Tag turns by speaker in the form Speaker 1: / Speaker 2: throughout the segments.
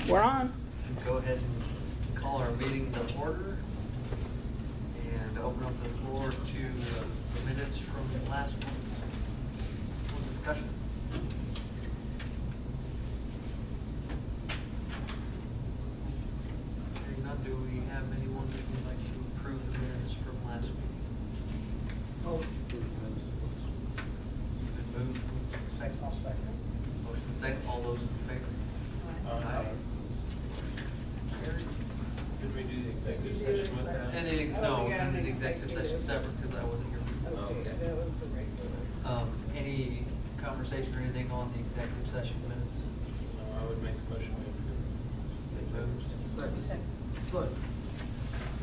Speaker 1: We're on.
Speaker 2: Go ahead and call our meeting to order and open up the floor to the minutes from last month for discussion. Hearing none, do we have anyone that would like to approve the minutes from last week?
Speaker 3: Oh.
Speaker 2: Been moved. Second.
Speaker 3: I'll second.
Speaker 2: Motion second. All those in favor?
Speaker 3: Aye.
Speaker 2: Carried.
Speaker 4: Did we do the executive
Speaker 1: Did you do
Speaker 4: session with that?
Speaker 2: And
Speaker 1: Oh,
Speaker 2: no,
Speaker 1: we got
Speaker 2: we
Speaker 1: an
Speaker 2: did executive session
Speaker 1: executive.
Speaker 2: separate because I wasn't here.
Speaker 1: Okay, that was the regular.
Speaker 2: Any conversation or anything on the executive session minutes?
Speaker 4: I would make a motion to approve.
Speaker 2: They moved.
Speaker 1: Second.
Speaker 3: Good.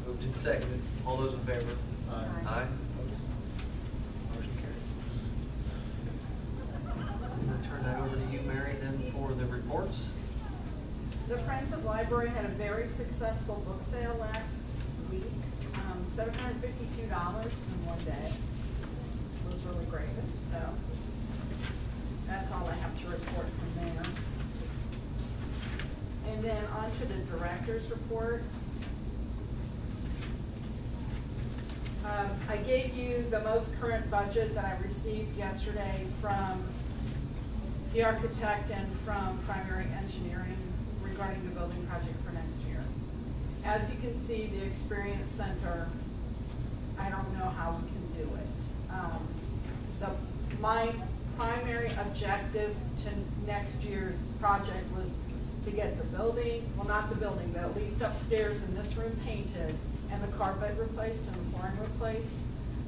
Speaker 2: Moved and seconded. All those in favor?
Speaker 4: Aye.
Speaker 2: Aye. Motion carries. I'm gonna turn that over to you, Mary, then for the reports.
Speaker 1: The Friends of Library had a very successful book sale last week. $752 in one day. It was really great, so that's all I have to report from there. And then on to the director's report. I gave you the most current budget that I received yesterday from the architect and from primary engineering regarding the building project for next year. As you can see, the Experience Center, I don't know how we can do it. My primary objective to next year's project was to get the building, well, not the building, but at least upstairs in this room painted and the carpet replaced and the flooring replaced.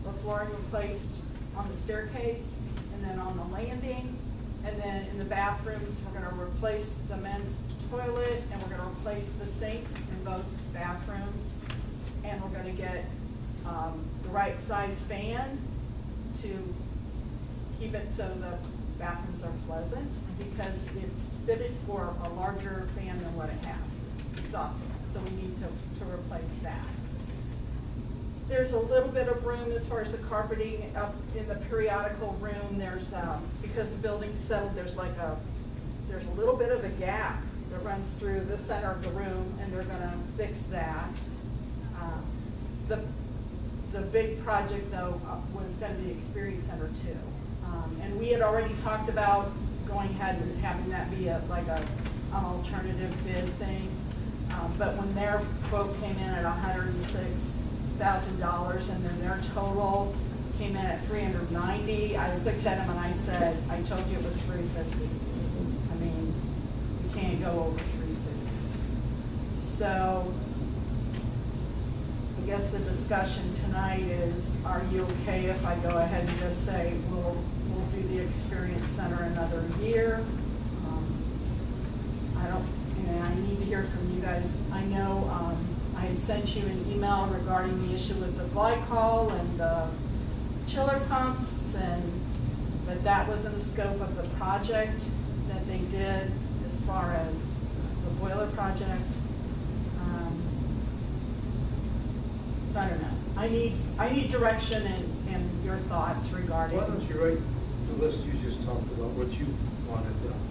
Speaker 1: The flooring replaced on the staircase and then on the landing. And then in the bathrooms, we're gonna replace the men's toilet and we're gonna replace the sinks in both bathrooms. And we're gonna get the right size fan to keep it so the bathrooms are pleasant, because it's fitted for a larger fan than what it has, exhaust fan, so we need to replace that. There's a little bit of room as far as the carpeting up in the periodical room. There's, because the building's settled, there's a little bit of a gap that runs through the center of the room, and they're gonna fix that. The big project though was gonna be Experience Center 2. And we had already talked about going ahead and having that be an alternative bid thing. But when their quote came in at $106,000 and then their total came in at $390, I looked at him and I said, I told you it was $350. I mean, you can't go over $350. So I guess the discussion tonight is, are you okay if I go ahead and just say we'll do the Experience Center another year? I need to hear from you guys. I know I had sent you an email regarding the issue with the glycol and the chiller pumps, but that was in the scope of the project that they did as far as the boiler project. So I don't know. I need direction and your thoughts regarding.
Speaker 3: Why don't you write the list you just talked about, what you wanted done?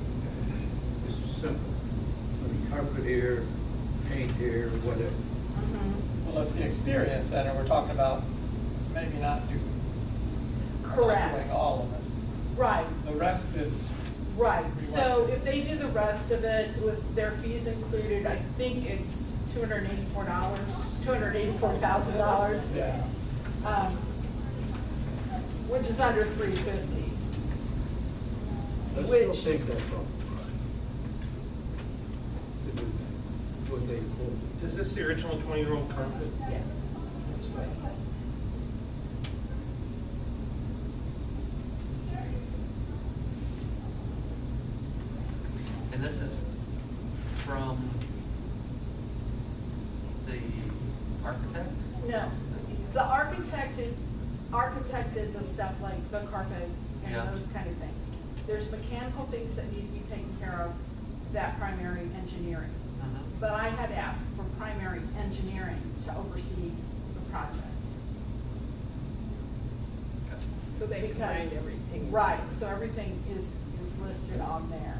Speaker 3: This is simple. I mean, carpet here, paint here, whatever.
Speaker 1: Mhm.
Speaker 5: Well, it's the Experience Center, we're talking about maybe not
Speaker 1: Correct.
Speaker 5: doing all of it.
Speaker 1: Right.
Speaker 5: The rest is,
Speaker 1: Right,
Speaker 5: We
Speaker 1: so
Speaker 5: want to.
Speaker 1: if they do the rest of it with their fees included, I think it's $284, $284,000.
Speaker 5: yeah.
Speaker 1: Which is under $350.
Speaker 3: Let's still
Speaker 1: Which-
Speaker 3: take that from. What they quoted.
Speaker 4: Is this the original 20-year-old carpet?
Speaker 1: Yes.
Speaker 3: That's right.
Speaker 2: And this is from the architect?
Speaker 1: No, the architected the stuff like the carpet and
Speaker 2: Yeah.
Speaker 1: those kind of things. There's mechanical things that need to be taken care of, that primary engineering. But I had asked for primary engineering to oversee the project.
Speaker 6: So they
Speaker 1: Because-
Speaker 6: combined everything.
Speaker 1: Right, so everything is listed on there.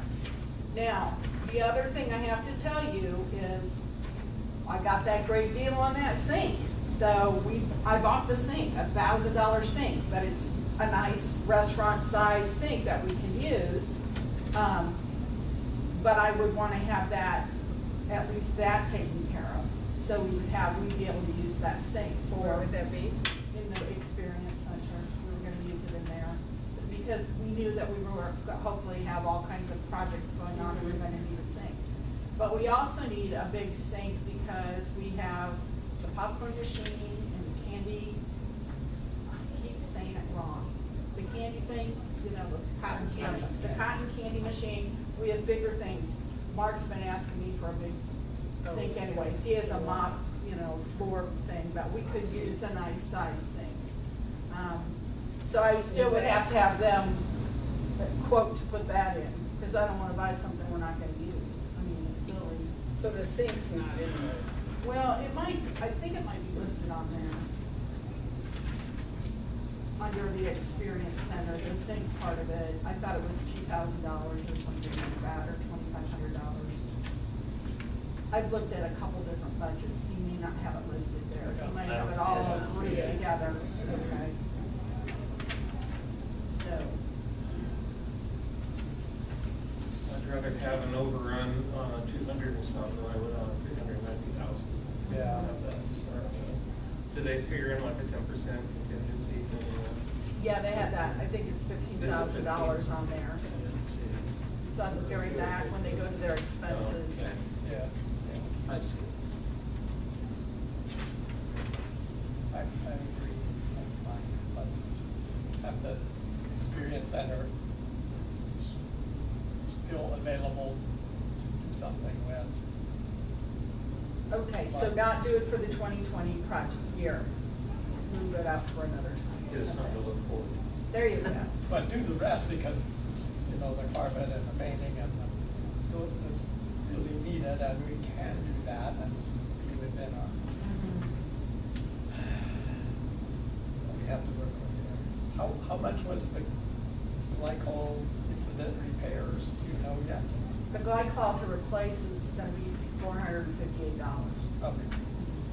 Speaker 1: Now, the other thing I have to tell you is, I got that great deal on that sink. So I bought the sink, $1,000 sink, but it's a nice restaurant-sized sink that we can use. But I would wanna have that, at least that taken care of. So we'd be able to use that sink for.
Speaker 6: Where would that be?
Speaker 1: In the experience center, we were gonna use it in there, because we knew that we were gonna hopefully have all kinds of projects going on, and we were gonna need a sink. But we also need a big sink because we have the popcorn machine and the candy, I keep saying it wrong, the candy thing, you know, the cotton candy, the cotton candy machine, we have bigger things. Mark's been asking me for a big sink anyways, he has a mop, you know, floor thing, but we could use a nice size sink. So I still would have to have them quote to put that in, because I don't wanna buy something we're not gonna use. I mean, it's silly.
Speaker 6: So the sink's not in this.
Speaker 1: Well, it might, I think it might be listed on there. Under the experience center, the sink part of it, I thought it was $2,000 or something like that, or $2,500. I've looked at a couple different budgets, he may not have it listed there, he might have it all agreed together, okay? So,
Speaker 4: I'd rather have an overrun on a 200 and some than I would on 390,000.
Speaker 5: Yeah.
Speaker 4: Have that start with. Do they figure in like a 10% contingency thing?
Speaker 1: yeah, they had that, I think it's $15,000 on there. It's on the very back when they go to their expenses.
Speaker 4: Okay.
Speaker 5: Yes, yeah.
Speaker 4: I see.
Speaker 5: I agree. I'm fine. Let's have the experience center still available to do something with.
Speaker 1: Okay, so not do it for the 2020 project year. Move it up for another time.
Speaker 4: Get us something to look forward to.
Speaker 1: There you go.
Speaker 5: But do the rest because, you know, the carpet and the painting and the, is really needed and we can do that and it's be within our, we have to work with it. How much was the glycol incident repairs? Do you know yet?
Speaker 1: The glycol to replace is gonna be $458.
Speaker 5: Okay,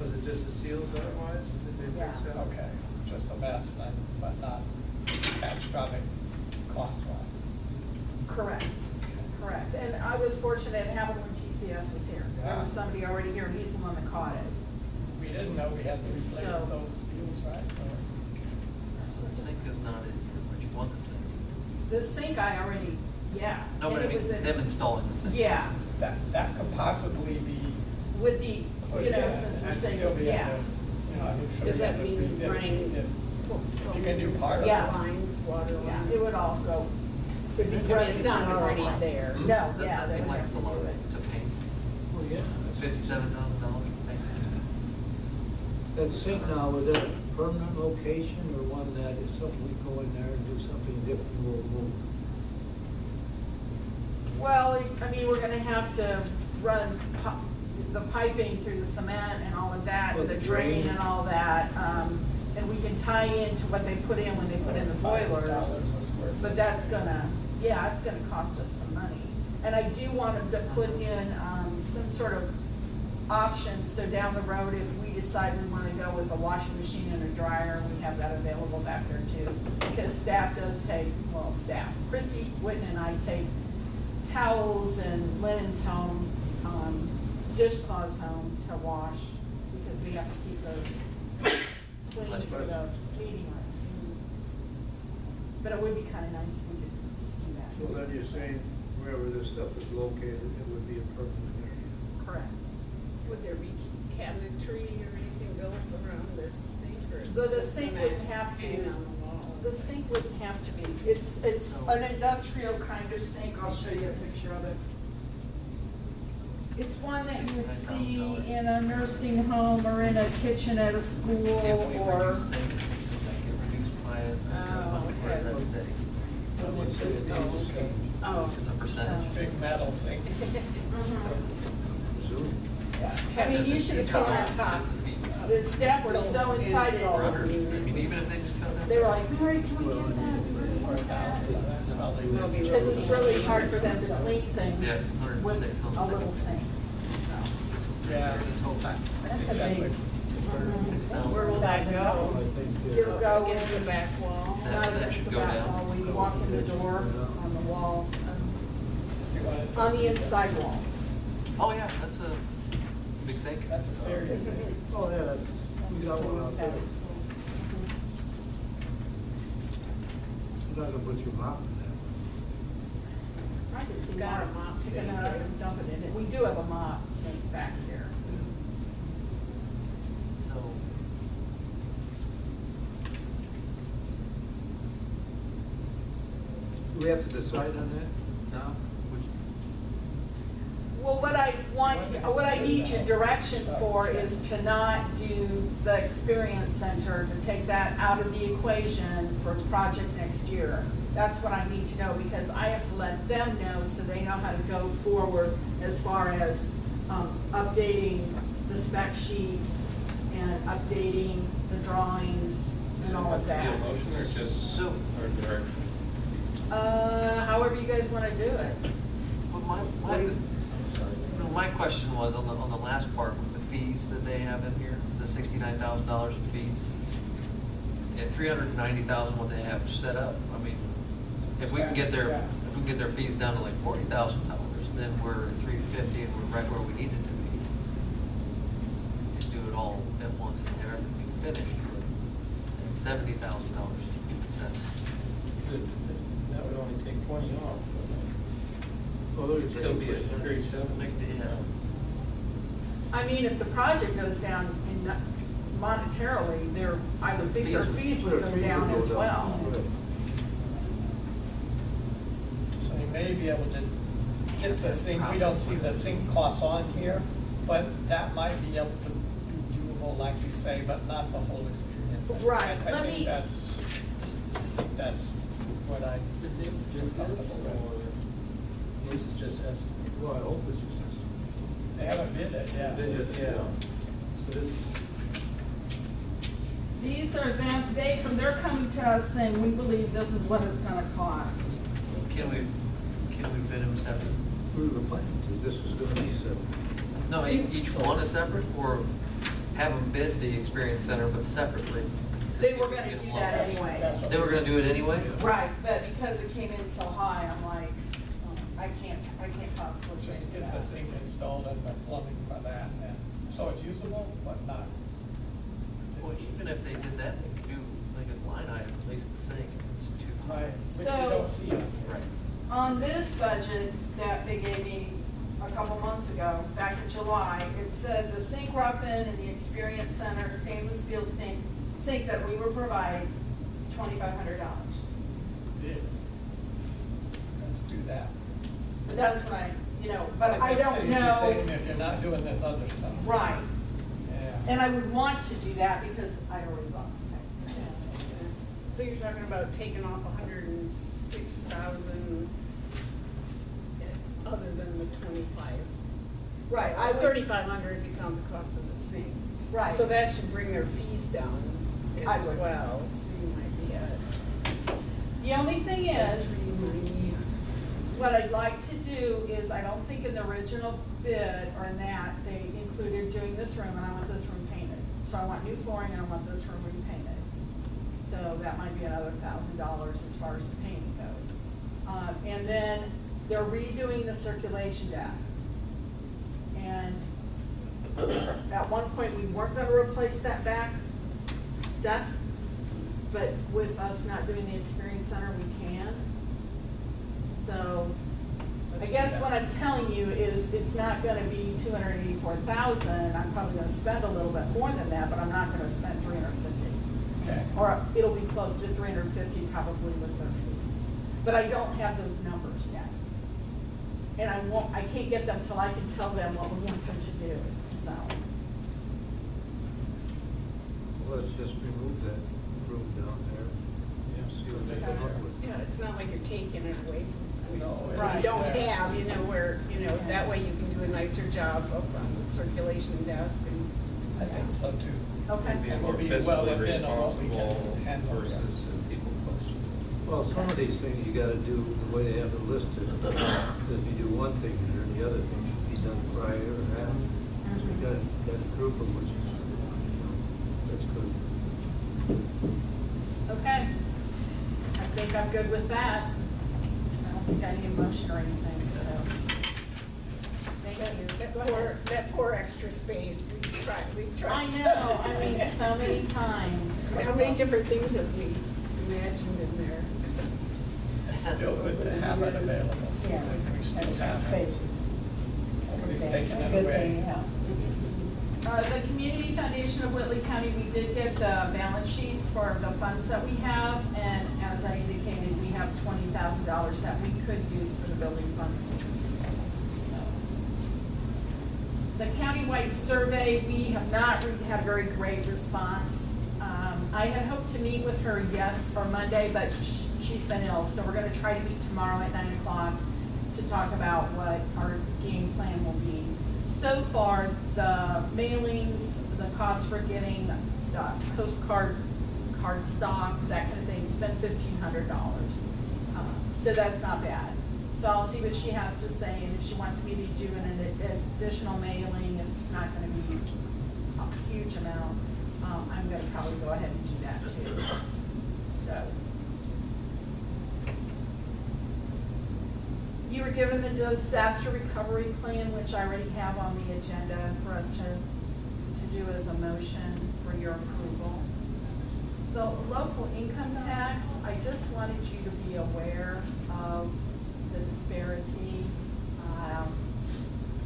Speaker 3: Was it just the seals otherwise? Did they fix
Speaker 1: Yeah.
Speaker 3: that?
Speaker 5: okay, just a mess, but not catastrophic cost-wise.
Speaker 1: Correct, correct. And I was fortunate in having when TCS was here. There was
Speaker 5: Yeah.
Speaker 1: somebody already here, and he's the one that caught it.
Speaker 5: We didn't know we had to replace
Speaker 1: So-
Speaker 5: those seals, right?
Speaker 2: So the sink is not in here, but you want the sink.
Speaker 1: The sink I already, yeah.
Speaker 2: No, but I
Speaker 1: And it
Speaker 2: mean,
Speaker 1: was in-
Speaker 2: them installing the sink.
Speaker 1: Yeah,
Speaker 5: That could possibly be.
Speaker 1: with the,
Speaker 5: put
Speaker 1: you know,
Speaker 5: in
Speaker 1: since we're
Speaker 5: and
Speaker 1: saying,
Speaker 5: still be
Speaker 1: yeah.
Speaker 5: able to, you know, I'm sure
Speaker 6: Does
Speaker 5: you
Speaker 6: that
Speaker 5: have the
Speaker 6: mean
Speaker 5: 350
Speaker 6: running-
Speaker 5: if you can do part of it.
Speaker 1: Yeah.
Speaker 6: Lines, water
Speaker 1: Yeah,
Speaker 6: lines.
Speaker 1: it would all go.
Speaker 6: I mean, it's not already there.
Speaker 2: Hmm?
Speaker 1: No,
Speaker 2: Doesn't
Speaker 1: yeah,
Speaker 2: that
Speaker 1: they
Speaker 2: seem
Speaker 1: would
Speaker 2: like
Speaker 1: have
Speaker 2: it's a
Speaker 1: to
Speaker 2: lot
Speaker 1: do it.
Speaker 2: to paint?
Speaker 3: Oh, yeah.
Speaker 2: $57,000 to paint?
Speaker 3: That sink now, is that a permanent location or one that if something, we go in there and do something different, we'll move?
Speaker 1: Well, I mean, we're gonna have to run the piping through the cement and all of that,
Speaker 3: Well,
Speaker 1: the
Speaker 3: the
Speaker 1: drain
Speaker 3: drain.
Speaker 1: and all that. And we can tie into what they put in when they put in the boilers.
Speaker 5: $5 a square foot.
Speaker 1: But that's gonna, yeah, it's gonna cost us some money. And I do want them to put in, some sort of option, so down the road, if we decide we wanna go with a washing machine and a dryer, we have that available back there too. Because staff does take, well, staff, Christy Whitten and I take towels and linens home, dishcloths home to wash, because we have to keep those clean for the meeting rooms. But it would be kinda nice if we could just do that.
Speaker 3: So then you're saying wherever this stuff is located, it would be a permanent area?
Speaker 1: Correct.
Speaker 6: Would there be cabinetry or anything built around this sink or? is
Speaker 1: The
Speaker 6: it
Speaker 1: sink
Speaker 6: gonna
Speaker 1: wouldn't have to,
Speaker 6: hang on the wall?
Speaker 1: the sink wouldn't have to be, it's an industrial kind of sink, I'll show you a picture of it. It's one that you would see in a nursing home or in a kitchen at a school
Speaker 2: If we
Speaker 1: or.
Speaker 2: reduce things, does that get reduced by a certain amount, or is that steady?
Speaker 3: What's it?
Speaker 6: Oh.
Speaker 2: It's a percentage?
Speaker 5: Big metal sink.
Speaker 1: Mhm.
Speaker 3: Zoom.
Speaker 1: Yeah. I mean, you should have seen that top. The staff were so excited.
Speaker 2: I mean, even if they just cut it.
Speaker 1: They were like, Mary, can we get that?
Speaker 5: 4,000, that's probably.
Speaker 6: Will be
Speaker 1: Because it's really hard for them to clean things
Speaker 2: Yeah,
Speaker 1: with
Speaker 2: 106 on the
Speaker 1: a little
Speaker 2: second.
Speaker 1: sink, so.
Speaker 5: Yeah.
Speaker 1: That's a big,
Speaker 6: Where will that go?
Speaker 1: It'll go
Speaker 6: Against the
Speaker 1: in,
Speaker 6: back wall?
Speaker 2: That-
Speaker 1: not
Speaker 2: that
Speaker 1: against
Speaker 2: should
Speaker 1: the
Speaker 2: go
Speaker 1: back
Speaker 2: down.
Speaker 1: wall, we walk in the door, on the wall,
Speaker 5: You want it to
Speaker 1: on the
Speaker 5: see
Speaker 1: inside wall.
Speaker 2: Oh, yeah, that's a big sink.
Speaker 5: That's a serious thing.
Speaker 3: Oh, yeah, that's, we got one out there. You're not gonna put your mop in there.
Speaker 1: I can see
Speaker 6: Got a
Speaker 1: Mark
Speaker 6: mop
Speaker 1: picking
Speaker 6: sink
Speaker 1: it up
Speaker 6: there.
Speaker 1: and dumping it in. We do have a mop sink back here.
Speaker 2: So,
Speaker 3: Do we have to decide on that now?
Speaker 1: Well, what I need your direction for is to not do the experience center, to take that out of the equation for project next year. That's what I need to know, because I have to let them know so they know how to go forward as far as updating the spec sheet and updating the drawings and all of that.
Speaker 4: Is it a motion or just,
Speaker 2: So-
Speaker 4: or direction?
Speaker 1: However you guys want to do it.
Speaker 2: well, my question was on the last part with the fees that they have in here, the $69,000 in fees. And $390,000 what they have set up. I mean, if we can get their fees down to like $40,000, then we're at $350 and we're right where we needed to be. And do it all at once and have everything finished. But $70,000, that's,
Speaker 4: That would only take 20 off.
Speaker 3: Oh,
Speaker 4: It'd still be at 37.
Speaker 2: yeah.
Speaker 1: I mean, if the project goes down in monetarily, I would think their fees would go down as well.
Speaker 5: So you may be able to get the sink, we don't see the sink costs on here, but that might be able to be doable, like you say, but not the whole experience.
Speaker 1: Right,
Speaker 5: I
Speaker 1: let
Speaker 5: think
Speaker 1: me-
Speaker 5: that's what I feel comfortable with.
Speaker 4: This is just estimate.
Speaker 3: Well, I hope it's just.
Speaker 5: They haven't bid it, yeah.
Speaker 4: Yeah.
Speaker 3: So this,
Speaker 1: These are them, they're coming to us saying, we believe this is what it's gonna cost.
Speaker 2: Can we bid them separate?
Speaker 3: we were planning to, this was gonna be separate.
Speaker 2: No, each one is separate, or have them bid the experience center but separately? to
Speaker 1: They
Speaker 2: see
Speaker 1: were
Speaker 2: if we
Speaker 1: gonna
Speaker 2: can get
Speaker 1: do
Speaker 2: them
Speaker 1: that
Speaker 2: all?
Speaker 1: anyways.
Speaker 2: They were gonna do it anyway?
Speaker 1: Right, but because it came in so high, I'm like, I can't possibly
Speaker 5: Just
Speaker 1: do
Speaker 5: get the
Speaker 1: that.
Speaker 5: sink installed and the plumbing for that, and so it's usable, but not.
Speaker 2: Well, even if they did that, they could do like a line item, at least the sink, it's too high.
Speaker 5: Right, which you
Speaker 1: So-
Speaker 5: don't see on here.
Speaker 2: Right.
Speaker 1: On this budget that they gave me a couple months ago, back in July, it said the sink rough-in and the experience center stainless steel sink that we were providing, $2,500.
Speaker 5: Bid. Let's do that.
Speaker 1: But that's what but I don't
Speaker 5: You're saying
Speaker 1: know,
Speaker 5: if you're not doing this other stuff.
Speaker 1: right.
Speaker 5: Yeah.
Speaker 1: And I would want to do that because I already bought the sink.
Speaker 6: So you're talking about taking off 106,000 other than the 25?
Speaker 1: Right, I would,
Speaker 6: 3,500 if you count the cost of the sink.
Speaker 1: Right.
Speaker 6: So that should bring their fees down
Speaker 1: I
Speaker 6: as
Speaker 1: would.
Speaker 6: well, so you might be at.
Speaker 1: the only thing is,
Speaker 6: 390.
Speaker 1: what I'd like to do is, I don't think in the original bid or in that, they included doing this room, and I want this room painted. So I want new flooring and I want this room repainted. So that might be another $1,000 as far as the painting goes. And then they're redoing the circulation desk. And at one point, we weren't gonna replace that back desk, but with us not doing the experience center, we can. So, I
Speaker 5: Let's do
Speaker 1: guess
Speaker 5: that.
Speaker 1: what I'm telling you is, it's not gonna be 284,000, I'm probably gonna spend a little bit more than that, but I'm not gonna spend 350.
Speaker 5: Okay.
Speaker 1: Or it'll be close to 350 probably with their fees. But I don't have those numbers yet. And I can't get them till I can tell them what we want them to do, so.
Speaker 3: Well, let's just remove that room down there.
Speaker 5: Yeah.
Speaker 3: See what they come up with.
Speaker 6: Yeah, it's not like you're taking it away from
Speaker 5: No,
Speaker 6: somebody.
Speaker 1: Right.
Speaker 6: You don't
Speaker 5: Yeah.
Speaker 6: have, where, that way you can do a nicer job up on the circulation desk and.
Speaker 5: I think so too.
Speaker 1: Okay.
Speaker 4: Be
Speaker 5: And
Speaker 4: more
Speaker 5: we'll be well
Speaker 4: fiscally
Speaker 5: within on what we can
Speaker 4: responsible
Speaker 5: handle, yeah.
Speaker 4: versus people question.
Speaker 3: Well, some of these things you gotta do the way they have it listed. Because if you do one thing here, the other thing should be done prior or after. So you gotta group them, which is, that's good.
Speaker 1: Okay. I think I'm good with that. I don't think I need a motion or anything, so. Thank you.
Speaker 6: That poor extra space, we've tried.
Speaker 1: I know, I mean, so many times.
Speaker 6: How many different things have we imagined in there?
Speaker 5: It's still good to have it available.
Speaker 7: Yeah,
Speaker 5: We still
Speaker 7: extra
Speaker 5: have it.
Speaker 7: spaces.
Speaker 5: Nobody's
Speaker 7: Good
Speaker 5: taking
Speaker 7: thing,
Speaker 5: it
Speaker 7: good
Speaker 5: away.
Speaker 7: thing, yeah.
Speaker 1: The Community Foundation of Whitley County, we did get the balance sheets for the funds that we have, and as I indicated, we have $20,000 that we could use for the building fund. So, the countywide survey, we have not really had a very great response. I had hoped to meet with her, yes, for Monday, but she's been ill, so we're gonna try to meet tomorrow at 9 o'clock to talk about what our game plan will be. So far, the mailings, the cost for getting postcard, card stock, that kind of thing, it's been $1,500. So that's not bad. So I'll see what she has to say, and if she wants me to do an additional mailing, if it's not gonna be a huge amount, I'm gonna probably go ahead and do that too. So. You were given the disaster recovery plan, which I already have on the agenda for us to do as a motion for your approval. The local income tax, I just wanted you to be aware of the disparity.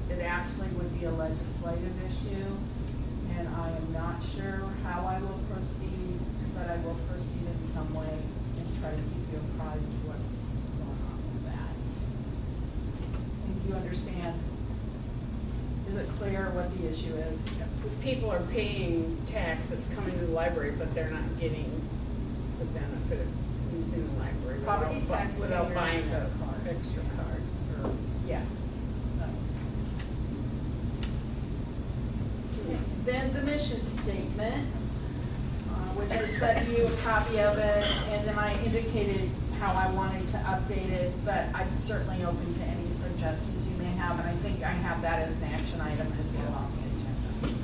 Speaker 1: It actually would be a legislative issue, and I am not sure how I will proceed, but I will proceed in some way and try to keep you apprised of what's going on with that. Do you understand? Is it clear what the issue is?
Speaker 6: People are paying tax that's coming to the library, but they're not getting the benefit of using the library.
Speaker 1: Property tax
Speaker 6: Without
Speaker 1: payers
Speaker 6: buying the
Speaker 1: get a card.
Speaker 6: extra card. or-
Speaker 1: Yeah. So. Then the mission statement, which I sent you a copy of it, and then I indicated how I wanted to update it, but I'm certainly open to any suggestions you may have, and I think I have that as an action item as well on the agenda.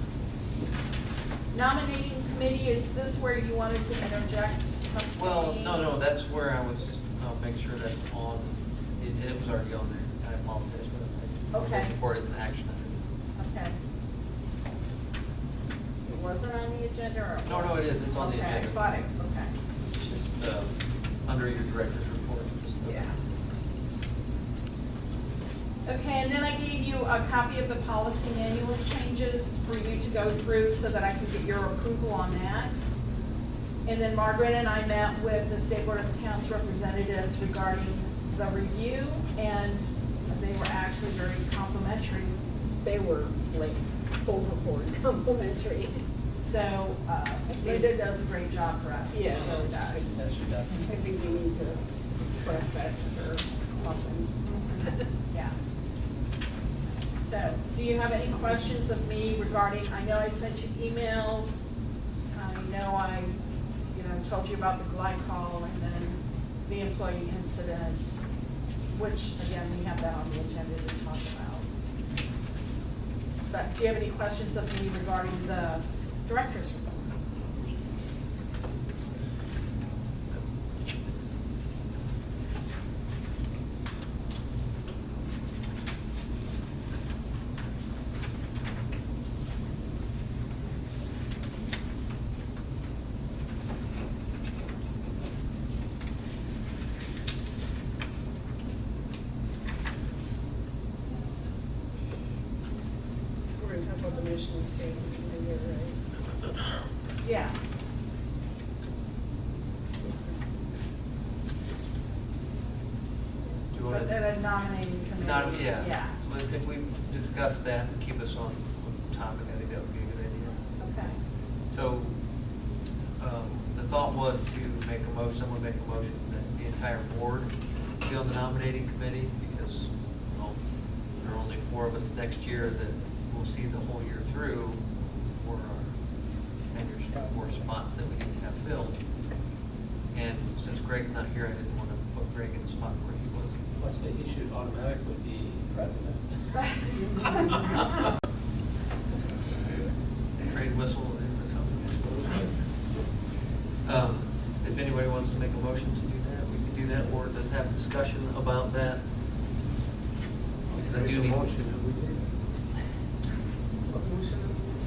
Speaker 1: Nominating committee, is this where you wanted to interject something?
Speaker 2: Well, no, that's where I was just, make sure that's on, it was already on there. I apologize for that.
Speaker 1: Okay.
Speaker 2: Looking for it as an action item.
Speaker 1: Okay. It wasn't on the agenda, or?
Speaker 2: No, it is, it's on the
Speaker 1: Okay, I
Speaker 2: agenda.
Speaker 1: thought it, okay.
Speaker 2: It's just, under your director's report. just,
Speaker 1: Yeah. Okay, and then I gave you a copy of the policy manual changes for you to go through so that I can get your approval on that. And then Margaret and I met with the State Board of Accounts representatives regarding the review, and they were actually very complimentary.
Speaker 6: They were like overboard complimentary.
Speaker 1: So Linda does a great job for us. She
Speaker 6: Yeah.
Speaker 1: really does.
Speaker 5: Yes, she does.
Speaker 6: I think we need to express that to her often.
Speaker 1: Yeah. So, do you have any questions of me regarding, I know I sent you emails, I know I, told you about the glycol and then the employee incident, which, again, we have that on the agenda to talk about. But do you have any questions of me regarding the director's report?
Speaker 6: We're gonna talk about the mission statement in here, right?
Speaker 1: Yeah.
Speaker 2: Do you want
Speaker 1: But at a nominating committee.
Speaker 2: Not, yeah.
Speaker 1: Yeah.
Speaker 2: But if we discuss that and keep us on topic, I think that would be a good idea.
Speaker 1: Okay.
Speaker 2: So, the thought was to make a motion, someone make a motion that the entire board be on the nominating committee, because, there are only 4 of us next year that will see the whole year through for our tenures, 4 spots that we need to have filled. And since Greg's not here, I didn't want to put Greg in a spot where he wasn't.
Speaker 4: Plus, he should automatically be president.
Speaker 2: Greg Whistle is the company. If anybody wants to make a motion to do that, we can do that, or just have a discussion about that. Because I do
Speaker 3: Make a
Speaker 2: need.
Speaker 3: motion that we did.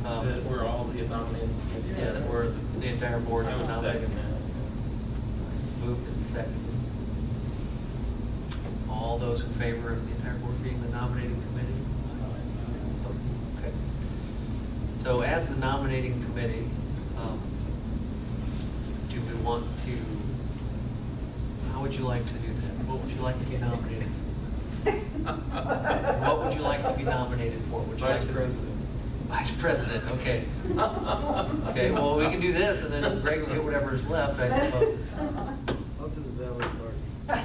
Speaker 4: That we're all the nominated.
Speaker 2: Yeah, that we're, the entire board is
Speaker 4: I would
Speaker 2: nominated.
Speaker 4: second that.
Speaker 2: Moved and seconded. All those in favor of the entire board being the nominating committee? Okay. So as the nominating committee, do we want to, how would you like to do that? What would you like to be nominated for? What would you like to be nominated for? Would you like
Speaker 4: Vice
Speaker 2: to-
Speaker 4: president.
Speaker 2: Vice president, okay. Okay, well, we can do this, and then Greg will get whatever's left, I suppose.
Speaker 3: I'll do the ballot party.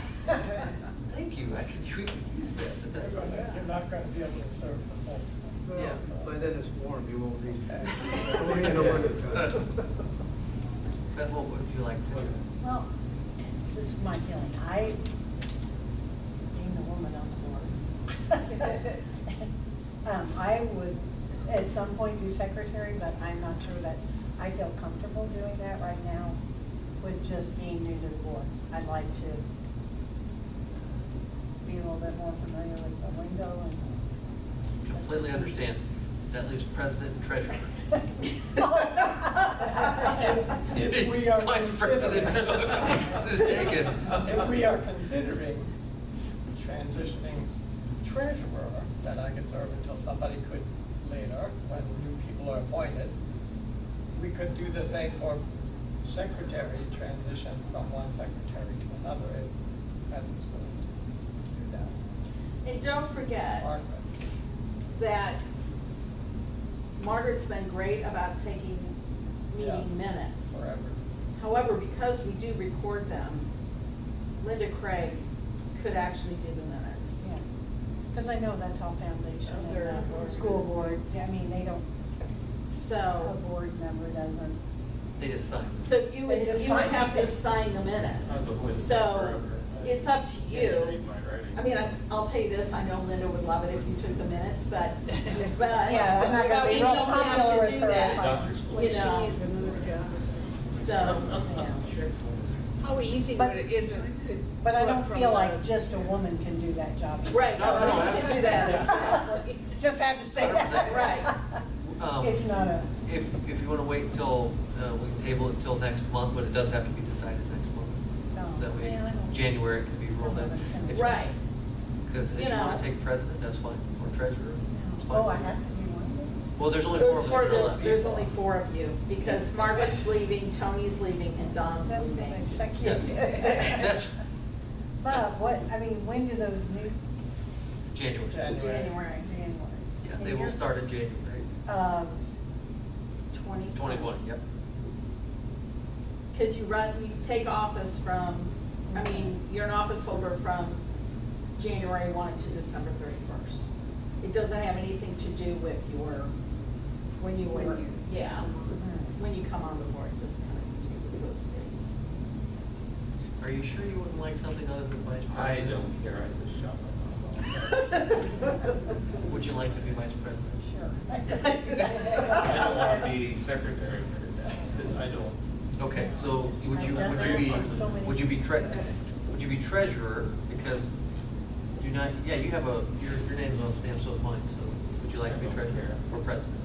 Speaker 2: Thank you, actually, we could use that today.
Speaker 5: You're not gonna be able to serve the whole.
Speaker 2: Yeah.
Speaker 3: By then it's warm, you won't need.
Speaker 5: Okay.
Speaker 3: Only in the winter time.
Speaker 2: Beth, what would you like to do?
Speaker 7: Well, this is my feeling. Being the woman on the board, I would at some point do secretary, but I'm not sure that I feel comfortable doing that right now with just being new to the board. I'd like to be a little bit more familiar with the lingo and.
Speaker 2: Completely understand. That leaves president and treasurer.
Speaker 5: If we are
Speaker 2: Vice president is taken.
Speaker 5: If we are considering transitioning treasurer, then I could serve until somebody could later, when new people are appointed. We could do the same for secretary, transition from one secretary to another, if Beth is willing to do that.
Speaker 1: And don't forget
Speaker 5: Margaret.
Speaker 1: that Margaret's been great about taking
Speaker 5: Yes,
Speaker 1: meeting minutes.
Speaker 5: Forever.
Speaker 1: However, because we do record them, Linda Craig could actually do the minutes.
Speaker 7: Yeah, because I know that's all foundation and
Speaker 1: They're
Speaker 7: the school board, yeah, I mean, they don't, a
Speaker 1: So,
Speaker 7: board member doesn't.
Speaker 2: They just signed.
Speaker 1: so you would,
Speaker 7: They just
Speaker 1: you would
Speaker 7: sign
Speaker 1: have
Speaker 7: it.
Speaker 1: to sign the
Speaker 4: I've
Speaker 1: minutes.
Speaker 4: avoided that
Speaker 1: So,
Speaker 4: forever.
Speaker 1: it's up to
Speaker 4: Can't
Speaker 1: you.
Speaker 4: read my writing.
Speaker 1: I mean, I'll tell you this, I know Linda would love it if you took the minutes, but,
Speaker 7: Yeah, I'm not gonna be
Speaker 1: you
Speaker 7: real
Speaker 1: don't
Speaker 7: popular
Speaker 1: have to
Speaker 7: with
Speaker 1: do
Speaker 7: her.
Speaker 1: that.
Speaker 4: Doctor school.
Speaker 1: You
Speaker 6: She
Speaker 1: know.
Speaker 6: needs another job.
Speaker 1: So,
Speaker 6: How easy
Speaker 7: But-
Speaker 6: would it isn't to.
Speaker 7: But I
Speaker 6: go
Speaker 7: don't
Speaker 6: from
Speaker 7: feel
Speaker 6: the-
Speaker 7: like just a woman can do that job.
Speaker 1: right,
Speaker 2: No,
Speaker 1: so
Speaker 2: no,
Speaker 1: you
Speaker 2: I-
Speaker 1: can do that as well.
Speaker 7: Just had to say that.
Speaker 1: Right.
Speaker 7: It's not a,
Speaker 2: If you want to wait until, we can table it until next month, but it does have to be decided next month.
Speaker 7: no.
Speaker 2: That way,
Speaker 7: Yeah, I don't-
Speaker 2: January can be rolled in. If-
Speaker 1: Right.
Speaker 2: Because if
Speaker 1: You
Speaker 2: you want
Speaker 1: know.
Speaker 2: to take president, that's fine, or treasurer, it's fine.
Speaker 7: Oh, I have to do one?
Speaker 2: Well, there's only 4 of us still left.
Speaker 1: There's only 4 of you, because Margaret's leaving, Tony's leaving, and Don's
Speaker 7: That's what
Speaker 1: leaving.
Speaker 7: I suck
Speaker 2: Yes.
Speaker 7: in.
Speaker 2: That's
Speaker 7: But what, I mean, when do those new?
Speaker 2: January.
Speaker 5: January.
Speaker 7: January.
Speaker 2: Yeah, they will start in January. 2020, yep.
Speaker 1: Because you take office from, I mean, you're an office holder from January 1 to December 31st. It doesn't have anything to do with your, when you come on the board, just kind of do with those dates.
Speaker 2: Are you sure you wouldn't like something other than vice
Speaker 4: I
Speaker 2: president?
Speaker 4: don't care, I just shot my mouth off.
Speaker 2: Would you like to be vice president?
Speaker 7: Sure.
Speaker 4: I don't want to be secretary for that, because I don't.
Speaker 2: Okay, so would you
Speaker 7: I've done
Speaker 2: be,
Speaker 7: that so many-
Speaker 2: would you be treasurer, because you not, yeah, you have your name's on the stamp, so is mine, so would you like to be
Speaker 4: I don't
Speaker 2: treasurer
Speaker 4: care.
Speaker 2: or president?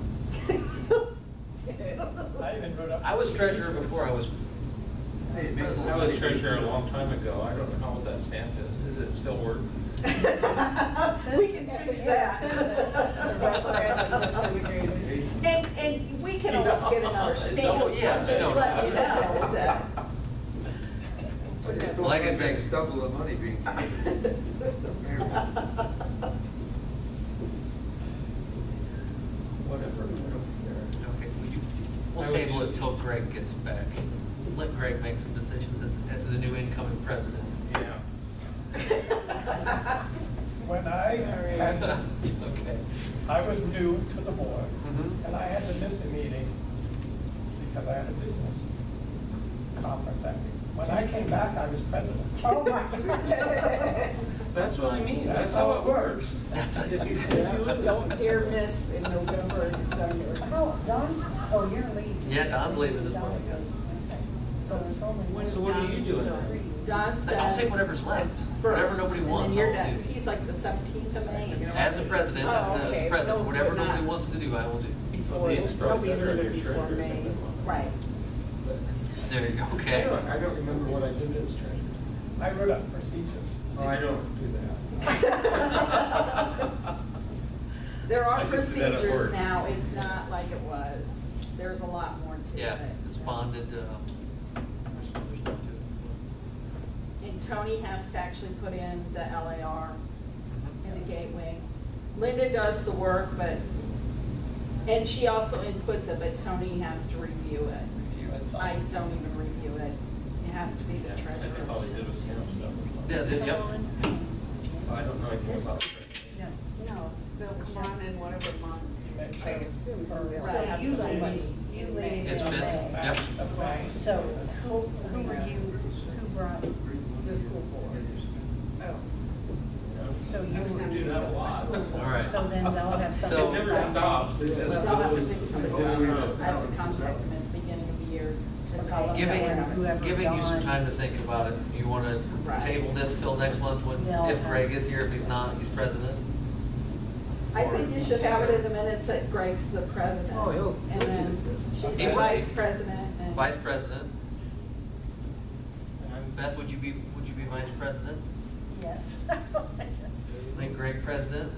Speaker 5: I even wrote up.
Speaker 2: I was treasurer before I was
Speaker 3: Hey,
Speaker 2: president.
Speaker 4: I was treasurer a long time ago, I don't know how old that stamp is it still work?
Speaker 1: We can fix that. And we can always get another stamp,
Speaker 2: Oh, yeah,
Speaker 1: just
Speaker 2: no.
Speaker 1: let you know that.
Speaker 2: Well, like I said-
Speaker 3: Next double the money being given.
Speaker 4: Whatever, I don't care.
Speaker 2: Okay,
Speaker 4: I
Speaker 2: we'll
Speaker 4: would
Speaker 2: table
Speaker 4: do-
Speaker 2: it till Greg gets back. Let Greg make some decisions as the new incoming president.
Speaker 4: Yeah.
Speaker 5: When I had to,
Speaker 2: Okay.
Speaker 5: I was new to the board,
Speaker 2: Mhm.
Speaker 5: and I had to miss a meeting because I had a business conference that week. When I came back, I was president.
Speaker 7: Oh, my.
Speaker 4: That's what I mean, that's how it works. If you lose.
Speaker 6: Don't dare miss in November or December.
Speaker 7: Oh, Don, oh, you're leaving.
Speaker 2: Yeah, Don's leaving as well,
Speaker 7: Don's
Speaker 2: yeah.
Speaker 7: leaving, okay. So it's only.
Speaker 4: So what are you doing?
Speaker 1: Don's done.
Speaker 2: I'll take whatever's left, whatever nobody wants.
Speaker 1: And then you're
Speaker 2: I'll
Speaker 1: done.
Speaker 2: do.
Speaker 1: He's like the 17th of May.
Speaker 2: As a president,
Speaker 6: Oh, okay.
Speaker 2: president,
Speaker 6: No,
Speaker 2: whatever
Speaker 6: not
Speaker 2: nobody wants to do, I will do.
Speaker 6: Before,
Speaker 4: Ian's probably
Speaker 6: nobody's
Speaker 4: better
Speaker 6: gonna
Speaker 4: at
Speaker 6: be
Speaker 4: your
Speaker 6: before
Speaker 4: treasurer
Speaker 6: May.
Speaker 4: than
Speaker 1: Right.
Speaker 2: There you go,
Speaker 4: I
Speaker 2: okay?
Speaker 4: don't remember what I did as treasurer.
Speaker 5: I wrote up procedures.
Speaker 4: Oh, I don't do that.
Speaker 1: There are
Speaker 4: I just did that at
Speaker 1: procedures
Speaker 4: work.
Speaker 1: now, it's not like it was. There's a lot more to it.
Speaker 2: Yeah, it's bonded, there's some other stuff too.
Speaker 1: And Tony has to actually put in the LAR
Speaker 2: Mm-hmm.
Speaker 1: in the gateway. Linda does the work, but, and she also inputs it, but Tony has to review it.
Speaker 5: Review and sign.
Speaker 1: I don't even review it. It has to be the
Speaker 4: I think all they
Speaker 1: treasurer.
Speaker 4: did was stamp stuff.
Speaker 2: Yeah, yep.
Speaker 4: So I don't know anything about it.
Speaker 7: No.
Speaker 6: No, they'll come on in whatever month.
Speaker 5: You make
Speaker 6: I
Speaker 5: sure.
Speaker 6: assume
Speaker 5: Or-
Speaker 6: they'll
Speaker 1: So
Speaker 6: have
Speaker 7: you
Speaker 6: somebody
Speaker 7: leave-
Speaker 6: in
Speaker 7: you
Speaker 6: May.
Speaker 7: leave
Speaker 2: It's
Speaker 7: in
Speaker 2: Vince,
Speaker 7: May.
Speaker 2: yep.
Speaker 5: Of May.
Speaker 7: So who were you, who brought,
Speaker 6: The school board. Oh.
Speaker 7: so you
Speaker 4: I
Speaker 7: were.
Speaker 4: do that a lot.
Speaker 7: School board.
Speaker 2: All right.
Speaker 7: So then they'll have
Speaker 2: So-
Speaker 7: something.
Speaker 4: It never stops, it just
Speaker 1: Well, they'll have to
Speaker 4: goes.
Speaker 1: fix something.
Speaker 4: over and over.
Speaker 1: I have to contact them at the beginning of the year to tell them.
Speaker 2: Giving,
Speaker 7: Whoever
Speaker 2: giving you some
Speaker 7: gone.
Speaker 2: time to think about it. You want to
Speaker 1: Right.
Speaker 2: table this till next month when,
Speaker 7: They'll
Speaker 2: if
Speaker 7: have-
Speaker 2: Greg is here, if he's not, he's president?
Speaker 1: I think you should have it in the minutes that Greg's the president.
Speaker 3: Oh, he'll-
Speaker 1: And then she's
Speaker 2: He
Speaker 1: the
Speaker 2: would
Speaker 1: vice
Speaker 2: be.
Speaker 1: president and.
Speaker 2: Vice president.
Speaker 4: And I'm-
Speaker 2: Beth, would you be vice president?
Speaker 7: Yes.
Speaker 2: Make Greg president?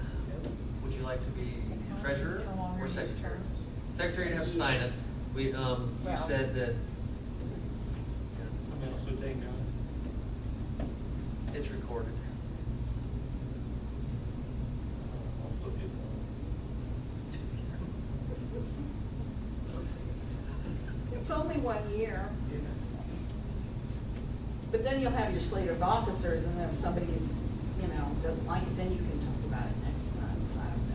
Speaker 2: Would you like to be treasurer
Speaker 7: How long are
Speaker 2: or
Speaker 7: these
Speaker 2: secretary?
Speaker 7: terms?
Speaker 2: Secretary, you'd have to sign it. We, you
Speaker 7: Well-
Speaker 2: said that
Speaker 4: I mean, also they know.
Speaker 2: it's recorded.
Speaker 4: I'll flip it.
Speaker 1: It's only 1 year. But then you'll have your slate of officers, and then if somebody's, doesn't like it, then you can talk about it next month. I don't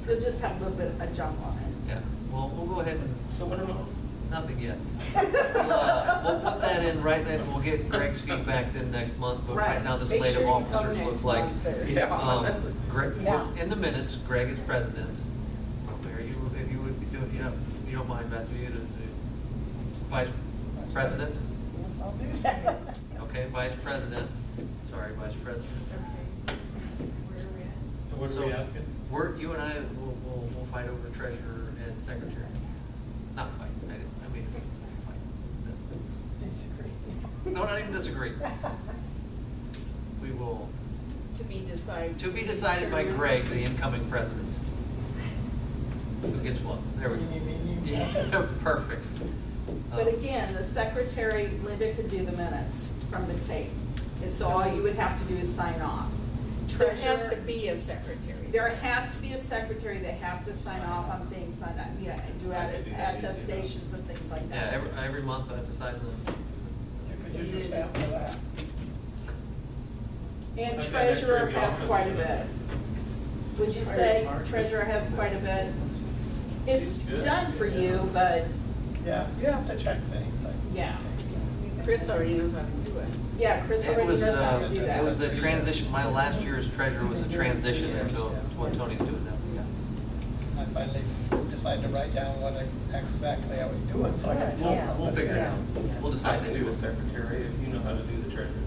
Speaker 1: know. You'll just have a little bit of a jump on it.
Speaker 2: Yeah, well, we'll go ahead and,
Speaker 4: So what about?
Speaker 2: nothing yet. We'll put that in right then, we'll get Greg's feedback then next month, but right
Speaker 1: Right.
Speaker 2: now the
Speaker 6: Make
Speaker 2: slate of
Speaker 6: sure you come
Speaker 2: officers
Speaker 6: next
Speaker 2: look like.
Speaker 6: month or-
Speaker 4: Yeah.
Speaker 2: Greg,
Speaker 7: Yeah.
Speaker 2: in the minutes, Greg is president. Are you, if you would be doing, you don't mind, Beth, do you, to vice president?
Speaker 7: I'll do that.
Speaker 2: Okay, vice president, sorry, vice president.
Speaker 6: Where are we at?
Speaker 4: What are
Speaker 2: So,
Speaker 4: we asking?
Speaker 2: you and I will fight over treasurer and secretary. Not fight, I mean, fight. No, not even disagree. We will,
Speaker 6: To be decided.
Speaker 2: to be decided by Greg, the incoming president. Who gets what? There we go. Yeah, perfect.
Speaker 1: But again, the secretary, Linda could do the minutes from the tape. And so all you would have to do is sign off.
Speaker 6: There has to
Speaker 1: Treasurer-
Speaker 6: be a secretary.
Speaker 1: There has to be a secretary, they have to sign off on things, and do
Speaker 4: I could do that easy enough.
Speaker 1: attestations and things like
Speaker 2: Yeah,
Speaker 1: that.
Speaker 2: every month I have to sign the,
Speaker 5: You could use your stamp for that.
Speaker 1: And
Speaker 4: I've got
Speaker 1: treasurer
Speaker 4: extra
Speaker 1: has
Speaker 4: office
Speaker 1: quite a
Speaker 4: in
Speaker 1: bit.
Speaker 4: it.
Speaker 1: Would you say treasurer has quite a bit? It's
Speaker 4: She's good.
Speaker 1: done for you, but
Speaker 5: Yeah, you have to check things.
Speaker 1: yeah.
Speaker 6: Chris already knows how to do it.
Speaker 1: Yeah, Chris
Speaker 2: it
Speaker 1: already
Speaker 2: was,
Speaker 1: knows how to do
Speaker 2: it was
Speaker 1: that.
Speaker 2: the transition, my last year as treasurer was a transition into what Tony's doing now.
Speaker 5: I finally decided to write down what exactly I was doing, so I could tell
Speaker 7: Yeah.
Speaker 5: somebody.
Speaker 2: We'll figure it out. We'll
Speaker 4: I
Speaker 2: decide
Speaker 4: can
Speaker 2: next
Speaker 4: do a
Speaker 2: week.
Speaker 4: secretary if you know how to do the treasurer.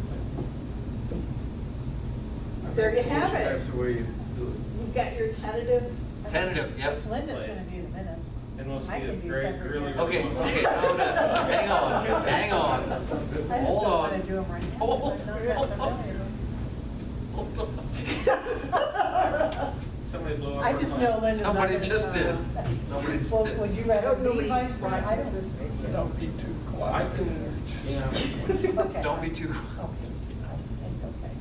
Speaker 1: There you have it.
Speaker 3: That's the way you do it.
Speaker 1: You've got your tentative.
Speaker 2: Tentative, yep.
Speaker 7: If Linda's gonna do the minutes.
Speaker 4: And we'll see
Speaker 7: I can
Speaker 4: if
Speaker 7: do
Speaker 4: Greg
Speaker 7: secretary.
Speaker 4: really.
Speaker 2: Okay,
Speaker 4: wants
Speaker 2: okay,
Speaker 4: to-
Speaker 2: hold on, hang on, hang on.
Speaker 7: I just
Speaker 2: Hold
Speaker 7: don't
Speaker 2: on.
Speaker 7: wanna do them right now.
Speaker 2: Hold
Speaker 7: I'm not that
Speaker 2: on.
Speaker 7: familiar.
Speaker 2: Hold on.
Speaker 4: Somebody blow up.
Speaker 7: I
Speaker 4: our
Speaker 7: just
Speaker 4: phone.
Speaker 7: know Linda's not
Speaker 2: Somebody
Speaker 7: gonna
Speaker 2: just
Speaker 7: show
Speaker 2: did.
Speaker 7: up.
Speaker 2: Somebody just
Speaker 7: Well,
Speaker 2: did.
Speaker 7: would you rather be
Speaker 6: Nobody
Speaker 7: vice president? I
Speaker 6: watches
Speaker 7: don't.
Speaker 6: this video.
Speaker 5: Don't be too
Speaker 4: I
Speaker 5: quiet.
Speaker 4: can, yeah.
Speaker 7: Okay.
Speaker 2: Don't be too.
Speaker 7: Okay, it's okay.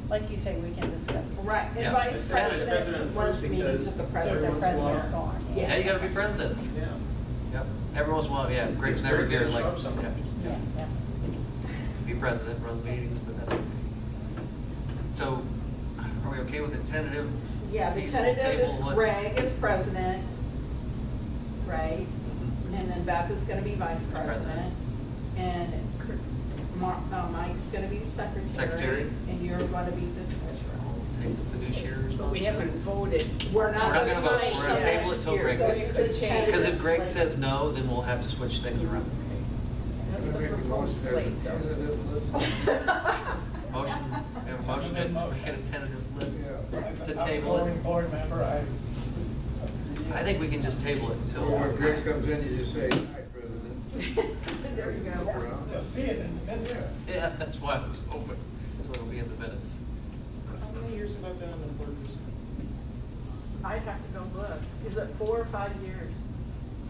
Speaker 7: Like you say, we can discuss. it.
Speaker 1: Right,
Speaker 2: Yeah.
Speaker 1: and vice
Speaker 4: I said
Speaker 1: president
Speaker 4: president
Speaker 1: runs
Speaker 4: first
Speaker 1: meetings
Speaker 4: because
Speaker 1: with the
Speaker 7: The
Speaker 1: president.
Speaker 4: every once in a
Speaker 7: president's
Speaker 4: while-
Speaker 7: gone.
Speaker 2: Yeah, you gotta be president.
Speaker 4: Yeah.
Speaker 2: Yep. Every once in a while, yeah, Greg's never
Speaker 4: Greg
Speaker 2: here,
Speaker 4: didn't
Speaker 2: like,
Speaker 4: show up sometimes.
Speaker 7: Yeah, yeah.
Speaker 2: be president, run meetings, but that's okay. So, are we okay with the tentative?
Speaker 1: Yeah, the
Speaker 2: peaceful
Speaker 1: tentative is
Speaker 2: table, what-
Speaker 1: Greg as president, right?
Speaker 2: Mhm.
Speaker 1: And then Beth is gonna be vice
Speaker 2: President.
Speaker 1: president. And Mike's gonna be the secretary.
Speaker 2: Secretary.
Speaker 1: And you're gonna be the treasurer.
Speaker 2: Take the fiduciary
Speaker 6: But we haven't
Speaker 2: responsibility.
Speaker 6: voted.
Speaker 1: We're not
Speaker 2: We're not
Speaker 1: gonna
Speaker 2: gonna vote.
Speaker 1: sign
Speaker 2: We're gonna table it till
Speaker 1: next
Speaker 2: Greg
Speaker 1: year, so
Speaker 2: gets
Speaker 1: it's a
Speaker 6: it.
Speaker 1: tentative
Speaker 2: Because if Greg
Speaker 1: slate.
Speaker 2: says no, then we'll have to switch things around.
Speaker 6: That's the proposed slate, though.
Speaker 2: Motion, we have a motion to make it a tentative list
Speaker 5: As
Speaker 2: to
Speaker 5: an
Speaker 2: table
Speaker 5: outgoing
Speaker 2: it.
Speaker 5: board member,
Speaker 2: I think we can just table it
Speaker 3: So
Speaker 2: until.
Speaker 3: when Greg comes in, you just say, hi, President.
Speaker 1: There you
Speaker 3: Look
Speaker 1: go.
Speaker 3: around.
Speaker 5: You'll see it in the minutes.
Speaker 2: Yeah, that's why it was open. So it'll be in the minutes.
Speaker 4: How many years have I been on the board?
Speaker 1: I'd have to go look. Is it 4 or 5 years?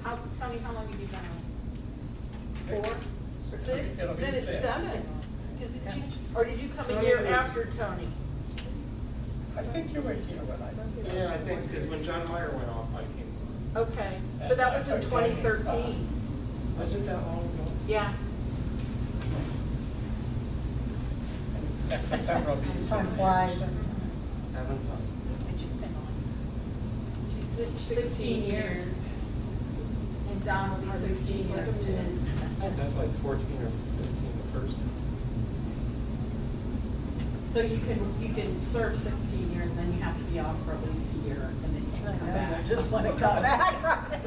Speaker 1: Tony, how long have you been on? 4? 6?
Speaker 5: It'll be
Speaker 1: Then it's
Speaker 5: 6.
Speaker 1: 7. Or did you come a
Speaker 4: Tony
Speaker 1: year
Speaker 4: was-
Speaker 1: after Tony?
Speaker 5: I think you were here when I.
Speaker 4: Yeah, I think, because when John Meyer went off, I came on.
Speaker 1: Okay, so that was in
Speaker 5: That's our Tony's
Speaker 1: 2013.
Speaker 4: Was it that long ago?
Speaker 1: Yeah.
Speaker 5: Next September will be
Speaker 7: Time
Speaker 5: 6
Speaker 7: flies.
Speaker 5: years.
Speaker 4: Haven't.
Speaker 1: 16 years. And Don will be 16 years too.
Speaker 4: That's like 14 or 15 the first.
Speaker 1: So you can serve 16 years, and then you have to be off for at least a year, and then you can come back.
Speaker 7: I just want to come back.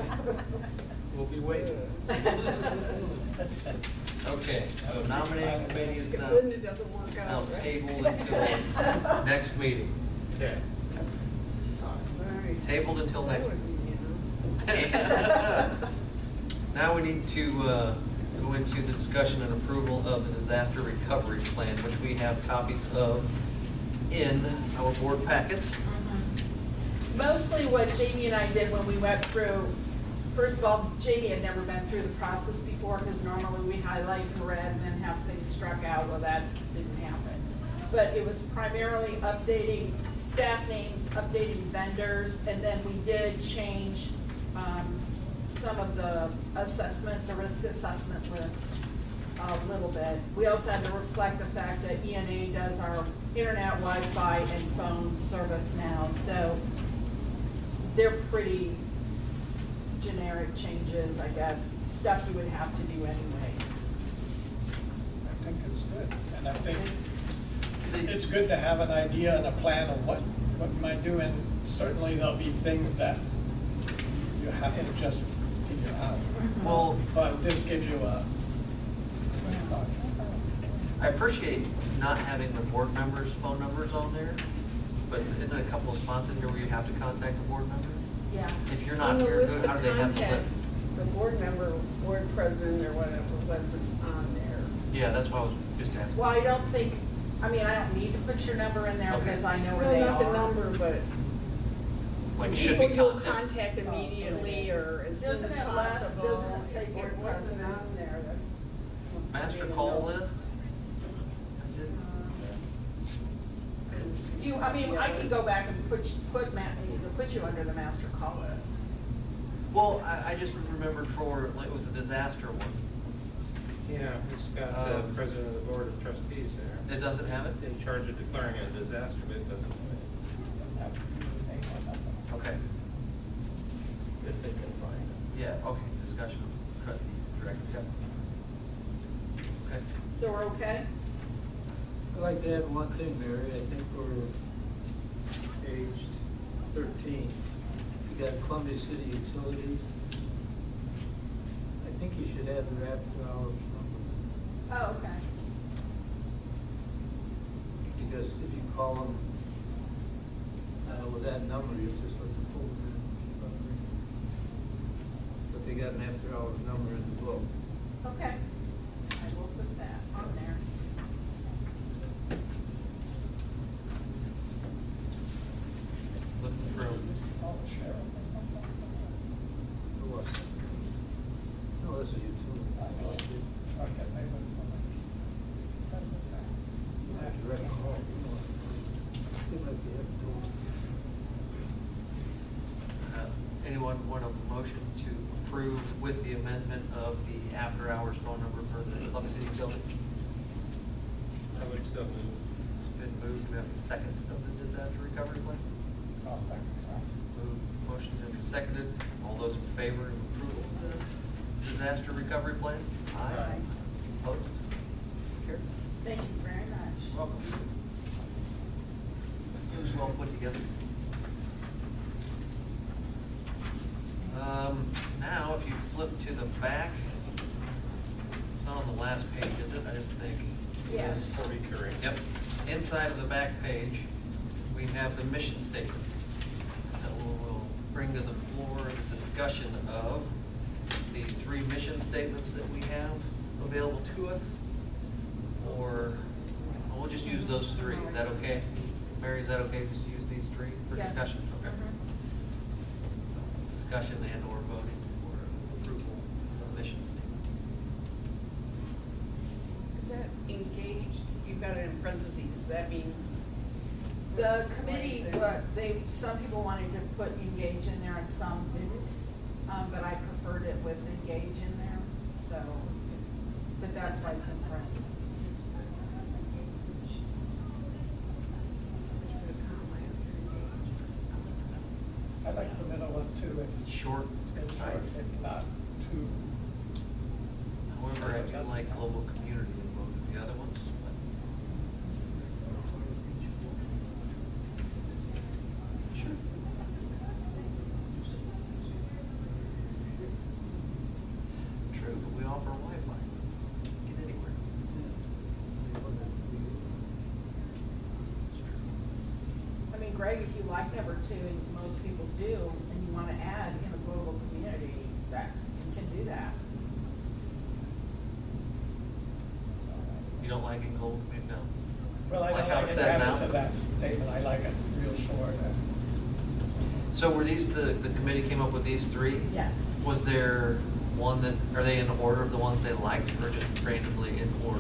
Speaker 4: We'll be waiting.
Speaker 2: Okay, so nominating committee is now,
Speaker 6: Linda doesn't work
Speaker 2: now
Speaker 6: out, right?
Speaker 2: tabled until next meeting.
Speaker 4: Okay.
Speaker 6: All right.
Speaker 2: Tabled until
Speaker 6: That
Speaker 2: next.
Speaker 6: was easy enough.
Speaker 2: Now we need to go into the discussion and approval of the disaster recovery plan, which we have copies of in our board packets.
Speaker 1: Mostly what Jamie and I did when we went through, first of all, Jamie had never been through the process before, because normally we highlight in red and then have things struck out. Well, that didn't happen. But it was primarily updating staff names, updating vendors, and then we did change some of the assessment, the risk assessment list a little bit. We also had to reflect the fact that ENA does our internet, Wi-Fi, and phone service now, so they're pretty generic changes, I guess, stuff you would have to do anyways.
Speaker 5: I think it's good, and I think it's good to have an idea and a plan of what you might do, and certainly there'll be things that you have to just figure out.
Speaker 2: Well,
Speaker 5: But this gives you a start.
Speaker 2: I appreciate not having the board members' phone numbers on there, but isn't there a couple of spots in here where you have to contact the board member?
Speaker 1: Yeah.
Speaker 2: If you're
Speaker 6: On
Speaker 2: not
Speaker 6: the
Speaker 2: here,
Speaker 6: list
Speaker 2: how do
Speaker 6: of
Speaker 2: they have the
Speaker 6: contacts,
Speaker 2: list?
Speaker 6: the board member, board president or whatever wasn't on there.
Speaker 2: Yeah, that's why I was just asking.
Speaker 1: Well, I don't think, I mean, I don't need to put your number in there
Speaker 2: Okay.
Speaker 1: because I know where
Speaker 6: No,
Speaker 1: they
Speaker 6: not the
Speaker 1: are.
Speaker 6: number, but
Speaker 2: Like, should
Speaker 6: people
Speaker 2: be
Speaker 6: you'll
Speaker 2: contacted.
Speaker 6: contact immediately or as soon as
Speaker 1: Doesn't it
Speaker 6: possible.
Speaker 1: last- doesn't it say board
Speaker 6: It wasn't
Speaker 1: president?
Speaker 6: on there, that's.
Speaker 2: Master
Speaker 6: I didn't
Speaker 2: call
Speaker 6: know.
Speaker 2: list? I didn't. I didn't see
Speaker 1: Do you, I mean, I can go back and put you under the master call list.
Speaker 2: Well, I just remembered for, like, it was a disaster one.
Speaker 4: Yeah, it's got the
Speaker 2: Um,
Speaker 4: president of the board of trustees there.
Speaker 2: It doesn't have it?
Speaker 4: In charge of declaring it a disaster, but it doesn't have
Speaker 2: Okay.
Speaker 4: it, if they can find it.
Speaker 2: Yeah, okay, discussion of trustees, director, yep. Okay.
Speaker 1: So we're okay?
Speaker 3: I'd like to add one thing, Mary. I think we're aged 13. You got Columbia City Utilities. I think you should add their after-hours number.
Speaker 1: Oh, okay.
Speaker 3: Because if you call them with that number, you just let the phone ring. But they got an after-hours number in the book.
Speaker 1: Okay. I will put that on there.
Speaker 2: Looking through.
Speaker 5: Call the sheriff or something.
Speaker 3: Who was it? No, that's a utility.
Speaker 5: Okay, maybe it was the one. That's the same.
Speaker 3: You have to recall. They might be after-hours.
Speaker 2: Anyone want a motion to approve with the amendment of the after-hours phone number for the Columbia City Utilities?
Speaker 4: I would still move.
Speaker 2: It's been moved. Do we have a second of the disaster recovery plan?
Speaker 5: I'll second that.
Speaker 2: Moved, motion and seconded. All those in favor of approval of the disaster recovery plan?
Speaker 1: Aye.
Speaker 2: Opposed? Carried. Now, if you flip to the back, it's not on the last page, is it? I didn't think.
Speaker 1: Yes.
Speaker 4: 43.
Speaker 2: Yep. Inside of the back page, we have the mission statement. So we'll bring to the floor the discussion of the 3 mission statements that we have available to us. Or, well, we'll just use those 3. Is that okay? Mary, is that okay just to use these 3 for
Speaker 1: Yeah.
Speaker 2: discussion? Okay.
Speaker 1: Mhm.
Speaker 2: Discussion and or voting for approval of the mission statement.
Speaker 6: Is that engaged? You've got it in parentheses. Does that mean?
Speaker 1: The committee, some people wanted to put engage in there and some didn't, but I preferred it with engage in there, so, but that's why it's in parentheses.
Speaker 5: I like the middle one too, it's
Speaker 2: Short,
Speaker 5: it's short,
Speaker 2: concise.
Speaker 5: it's not too.
Speaker 2: However, I do like global community in both of the other ones. but- Sure. True, but we offer Wi-Fi. Get anywhere.
Speaker 1: I mean, Greg, if you like number 2, and most people do, and you want to add in a global community, that, you can do that.
Speaker 2: You don't like in global community? No.
Speaker 5: Well, I
Speaker 2: Like
Speaker 5: don't
Speaker 2: how
Speaker 5: like
Speaker 2: it
Speaker 5: it
Speaker 2: says
Speaker 5: added
Speaker 2: now?
Speaker 5: to that statement, I like it real short.
Speaker 2: So were these, the committee came up with these 3?
Speaker 1: Yes.
Speaker 2: Was there one that, are they in order of the ones they liked, or just randomly in order?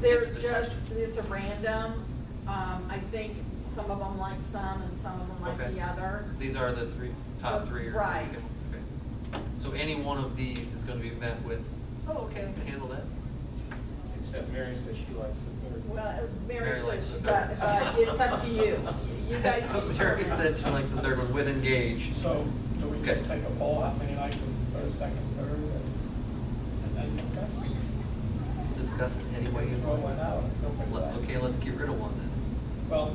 Speaker 1: They're
Speaker 2: It's
Speaker 1: just, it's a random, I think some of them like some and some of them like
Speaker 2: Okay.
Speaker 1: the other.
Speaker 2: These are the top 3? or-
Speaker 1: Right.
Speaker 2: Okay. So any one of these is going to be met with, oh, okay, I can handle that.
Speaker 4: Except Mary says she likes the 3rd.
Speaker 1: Well, Mary
Speaker 2: Mary likes
Speaker 1: says,
Speaker 2: the
Speaker 1: but
Speaker 2: third.
Speaker 1: it's up to you. You guys
Speaker 2: Mary
Speaker 1: determine.
Speaker 2: said she likes the 3rd one with engage.
Speaker 5: So, do we just
Speaker 2: Okay.
Speaker 5: take a poll, how many like the first, second, third, and then discuss?
Speaker 2: Discuss it any way you
Speaker 5: Throw
Speaker 2: want.
Speaker 5: one out, and go with that.
Speaker 2: Okay, let's get rid of one then.
Speaker 5: Well,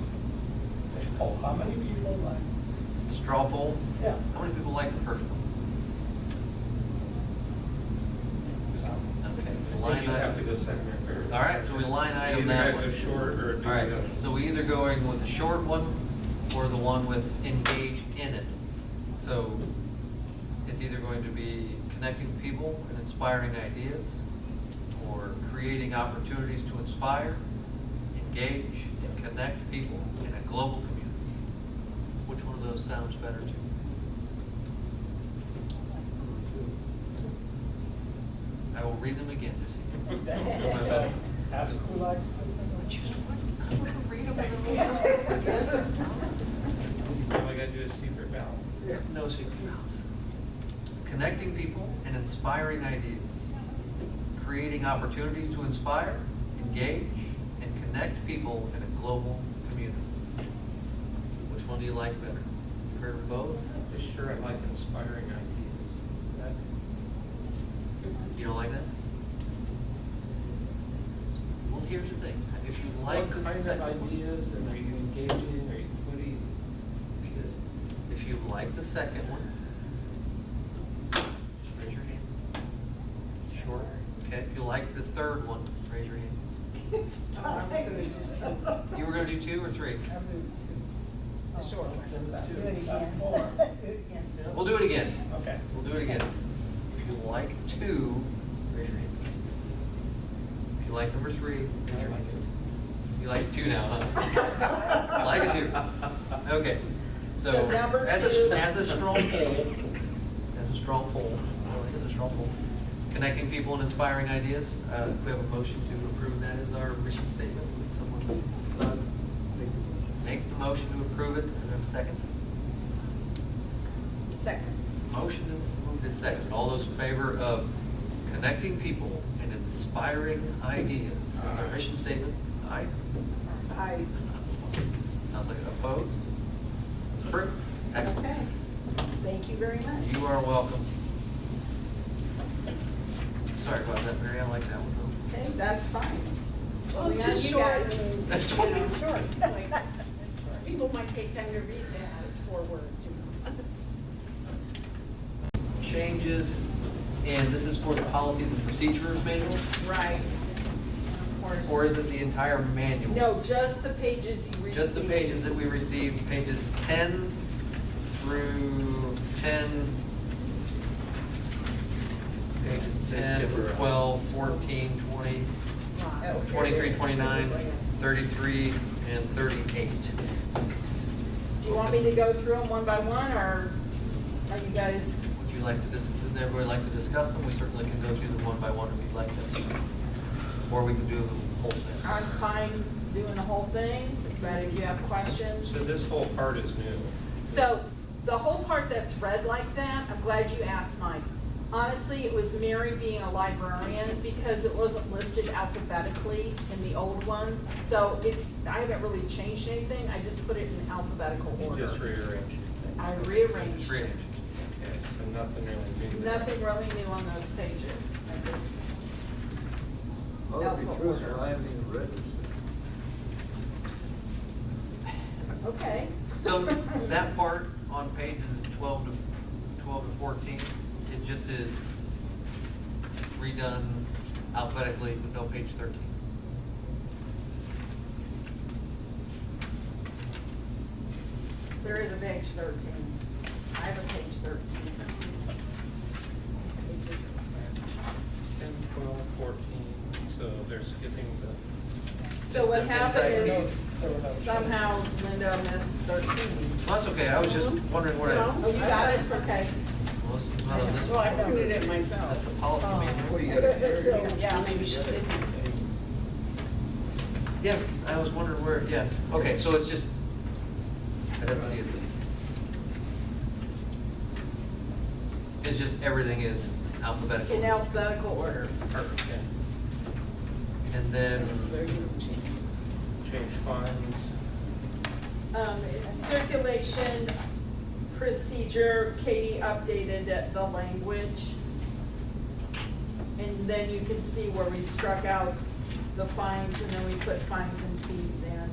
Speaker 5: poll, how many people like?
Speaker 2: Straw poll?
Speaker 5: Yeah.
Speaker 2: How many people like the first one? Okay.
Speaker 4: I
Speaker 2: line
Speaker 4: think you have to
Speaker 2: item.
Speaker 4: go second or third.
Speaker 2: All right, so we line item
Speaker 4: Either
Speaker 2: that
Speaker 4: have
Speaker 2: one.
Speaker 4: to go short or do
Speaker 2: All right,
Speaker 4: the other.
Speaker 2: so we either going with the short one or the one with engage in it. So it's either going to be connecting people and inspiring ideas, or creating opportunities to inspire, engage, and connect people in a global community. Which one of those sounds better to you? I will read them again to see.
Speaker 5: So, ask who likes
Speaker 2: Just one. I want to read them
Speaker 4: All I gotta do is secret ballot.
Speaker 2: No secret ballots. Connecting people and inspiring ideas. Creating opportunities to inspire, engage, and connect people in a global community. Which one do you like better? You heard of both?
Speaker 4: Just sure I like inspiring ideas.
Speaker 2: You don't like that? Well, here's the thing. If you like the
Speaker 4: What kind of
Speaker 2: second one,
Speaker 4: ideas, and are you engaging, or what do you?
Speaker 2: if you like the second one, just raise your hand. Short. Okay, if you like the third one, raise your hand.
Speaker 1: It's time.
Speaker 2: You were gonna do 2 or 3?
Speaker 1: The short one.
Speaker 7: Do it
Speaker 5: That's
Speaker 7: again.
Speaker 5: 4.
Speaker 7: Do it again.
Speaker 2: We'll do it again.
Speaker 5: Okay.
Speaker 2: We'll do it again. If you like 2, raise your hand. If you like number 3, raise your hand. You like 2 now, huh? You like it 2. Okay.
Speaker 1: So
Speaker 2: So,
Speaker 1: number
Speaker 2: as
Speaker 1: 2.
Speaker 2: as a strong poll, connecting people and inspiring ideas, we have a motion to approve that as our mission statement. Someone make the motion to approve it, and then second.
Speaker 1: Second.
Speaker 2: Motion is moved and seconded. All those in favor of connecting people and inspiring ideas as our mission statement? Aye.
Speaker 1: I,
Speaker 2: Sounds like opposed? Approved. Excellent.
Speaker 1: okay. Thank you very much.
Speaker 2: You are welcome. Sorry about that, Mary. I like that one though.
Speaker 1: Okay, that's fine.
Speaker 6: Well, it's
Speaker 1: Yeah,
Speaker 6: just
Speaker 1: you
Speaker 6: short.
Speaker 1: guys.
Speaker 2: That's
Speaker 1: You
Speaker 2: fine.
Speaker 1: know, short.
Speaker 6: Like, People might take time to read that, it's 4 words, you know.
Speaker 2: changes, and this is for the policies and procedures manual?
Speaker 1: Right. Of course.
Speaker 2: Or is it the entire manual?
Speaker 1: No, just the pages you received.
Speaker 2: Just the pages that we received, pages 10 through 10, pages
Speaker 4: They
Speaker 2: 10,
Speaker 4: skip around.
Speaker 2: 12, 14, 20,
Speaker 1: Right.
Speaker 2: 23, 29, 33, and 38.
Speaker 1: Do you want me to go through them one by one, or are you guys?
Speaker 2: Would you like to, does everybody like to discuss them? We certainly can go through them one by one if you'd like to. Or we can do the whole thing.
Speaker 1: I'm fine doing the whole thing, but if you have questions.
Speaker 4: So this whole part is new.
Speaker 1: So the whole part that's read like that, I'm glad you asked, Mike. Honestly, it was Mary being a librarian because it wasn't listed alphabetically in the old one. So I haven't really changed anything, I just put it in alphabetical
Speaker 4: You
Speaker 1: order.
Speaker 4: just rearranged it.
Speaker 1: I rearranged.
Speaker 2: Just read it.
Speaker 4: Okay, so nothing really new.
Speaker 1: Nothing really new on those pages. I just,
Speaker 3: Well, to be
Speaker 1: Alpha
Speaker 3: truthful,
Speaker 1: order.
Speaker 3: I haven't even read this thing.
Speaker 1: okay.
Speaker 2: So that part on pages 12 to 14, it just is redone alphabetically with no page 13.
Speaker 1: There is a page 13. I have a page 13.
Speaker 4: 10, 12, 14, so they're skipping the,
Speaker 1: So what
Speaker 2: Just
Speaker 1: happened
Speaker 2: inside
Speaker 1: is
Speaker 5: There were no
Speaker 1: somehow Linda missed 13.
Speaker 2: Well, that's okay, I was just wondering what I.
Speaker 1: Oh, you got it? Okay.
Speaker 2: Well, it's not on this
Speaker 6: Well, I
Speaker 2: one.
Speaker 6: printed it
Speaker 2: That's
Speaker 6: myself.
Speaker 2: the policy
Speaker 1: Oh.
Speaker 2: manual.
Speaker 6: So, yeah, maybe she did.
Speaker 2: Yeah, I was wondering where, yeah, okay, so it's just, I didn't see it. It's just, everything is alphabetical.
Speaker 1: In alphabetical order.
Speaker 4: perfect, yeah.
Speaker 2: And then,
Speaker 4: Change funds.
Speaker 1: Circulation procedure, Katie updated the language. And then you can see where we struck out the fines and then we put fines and fees in.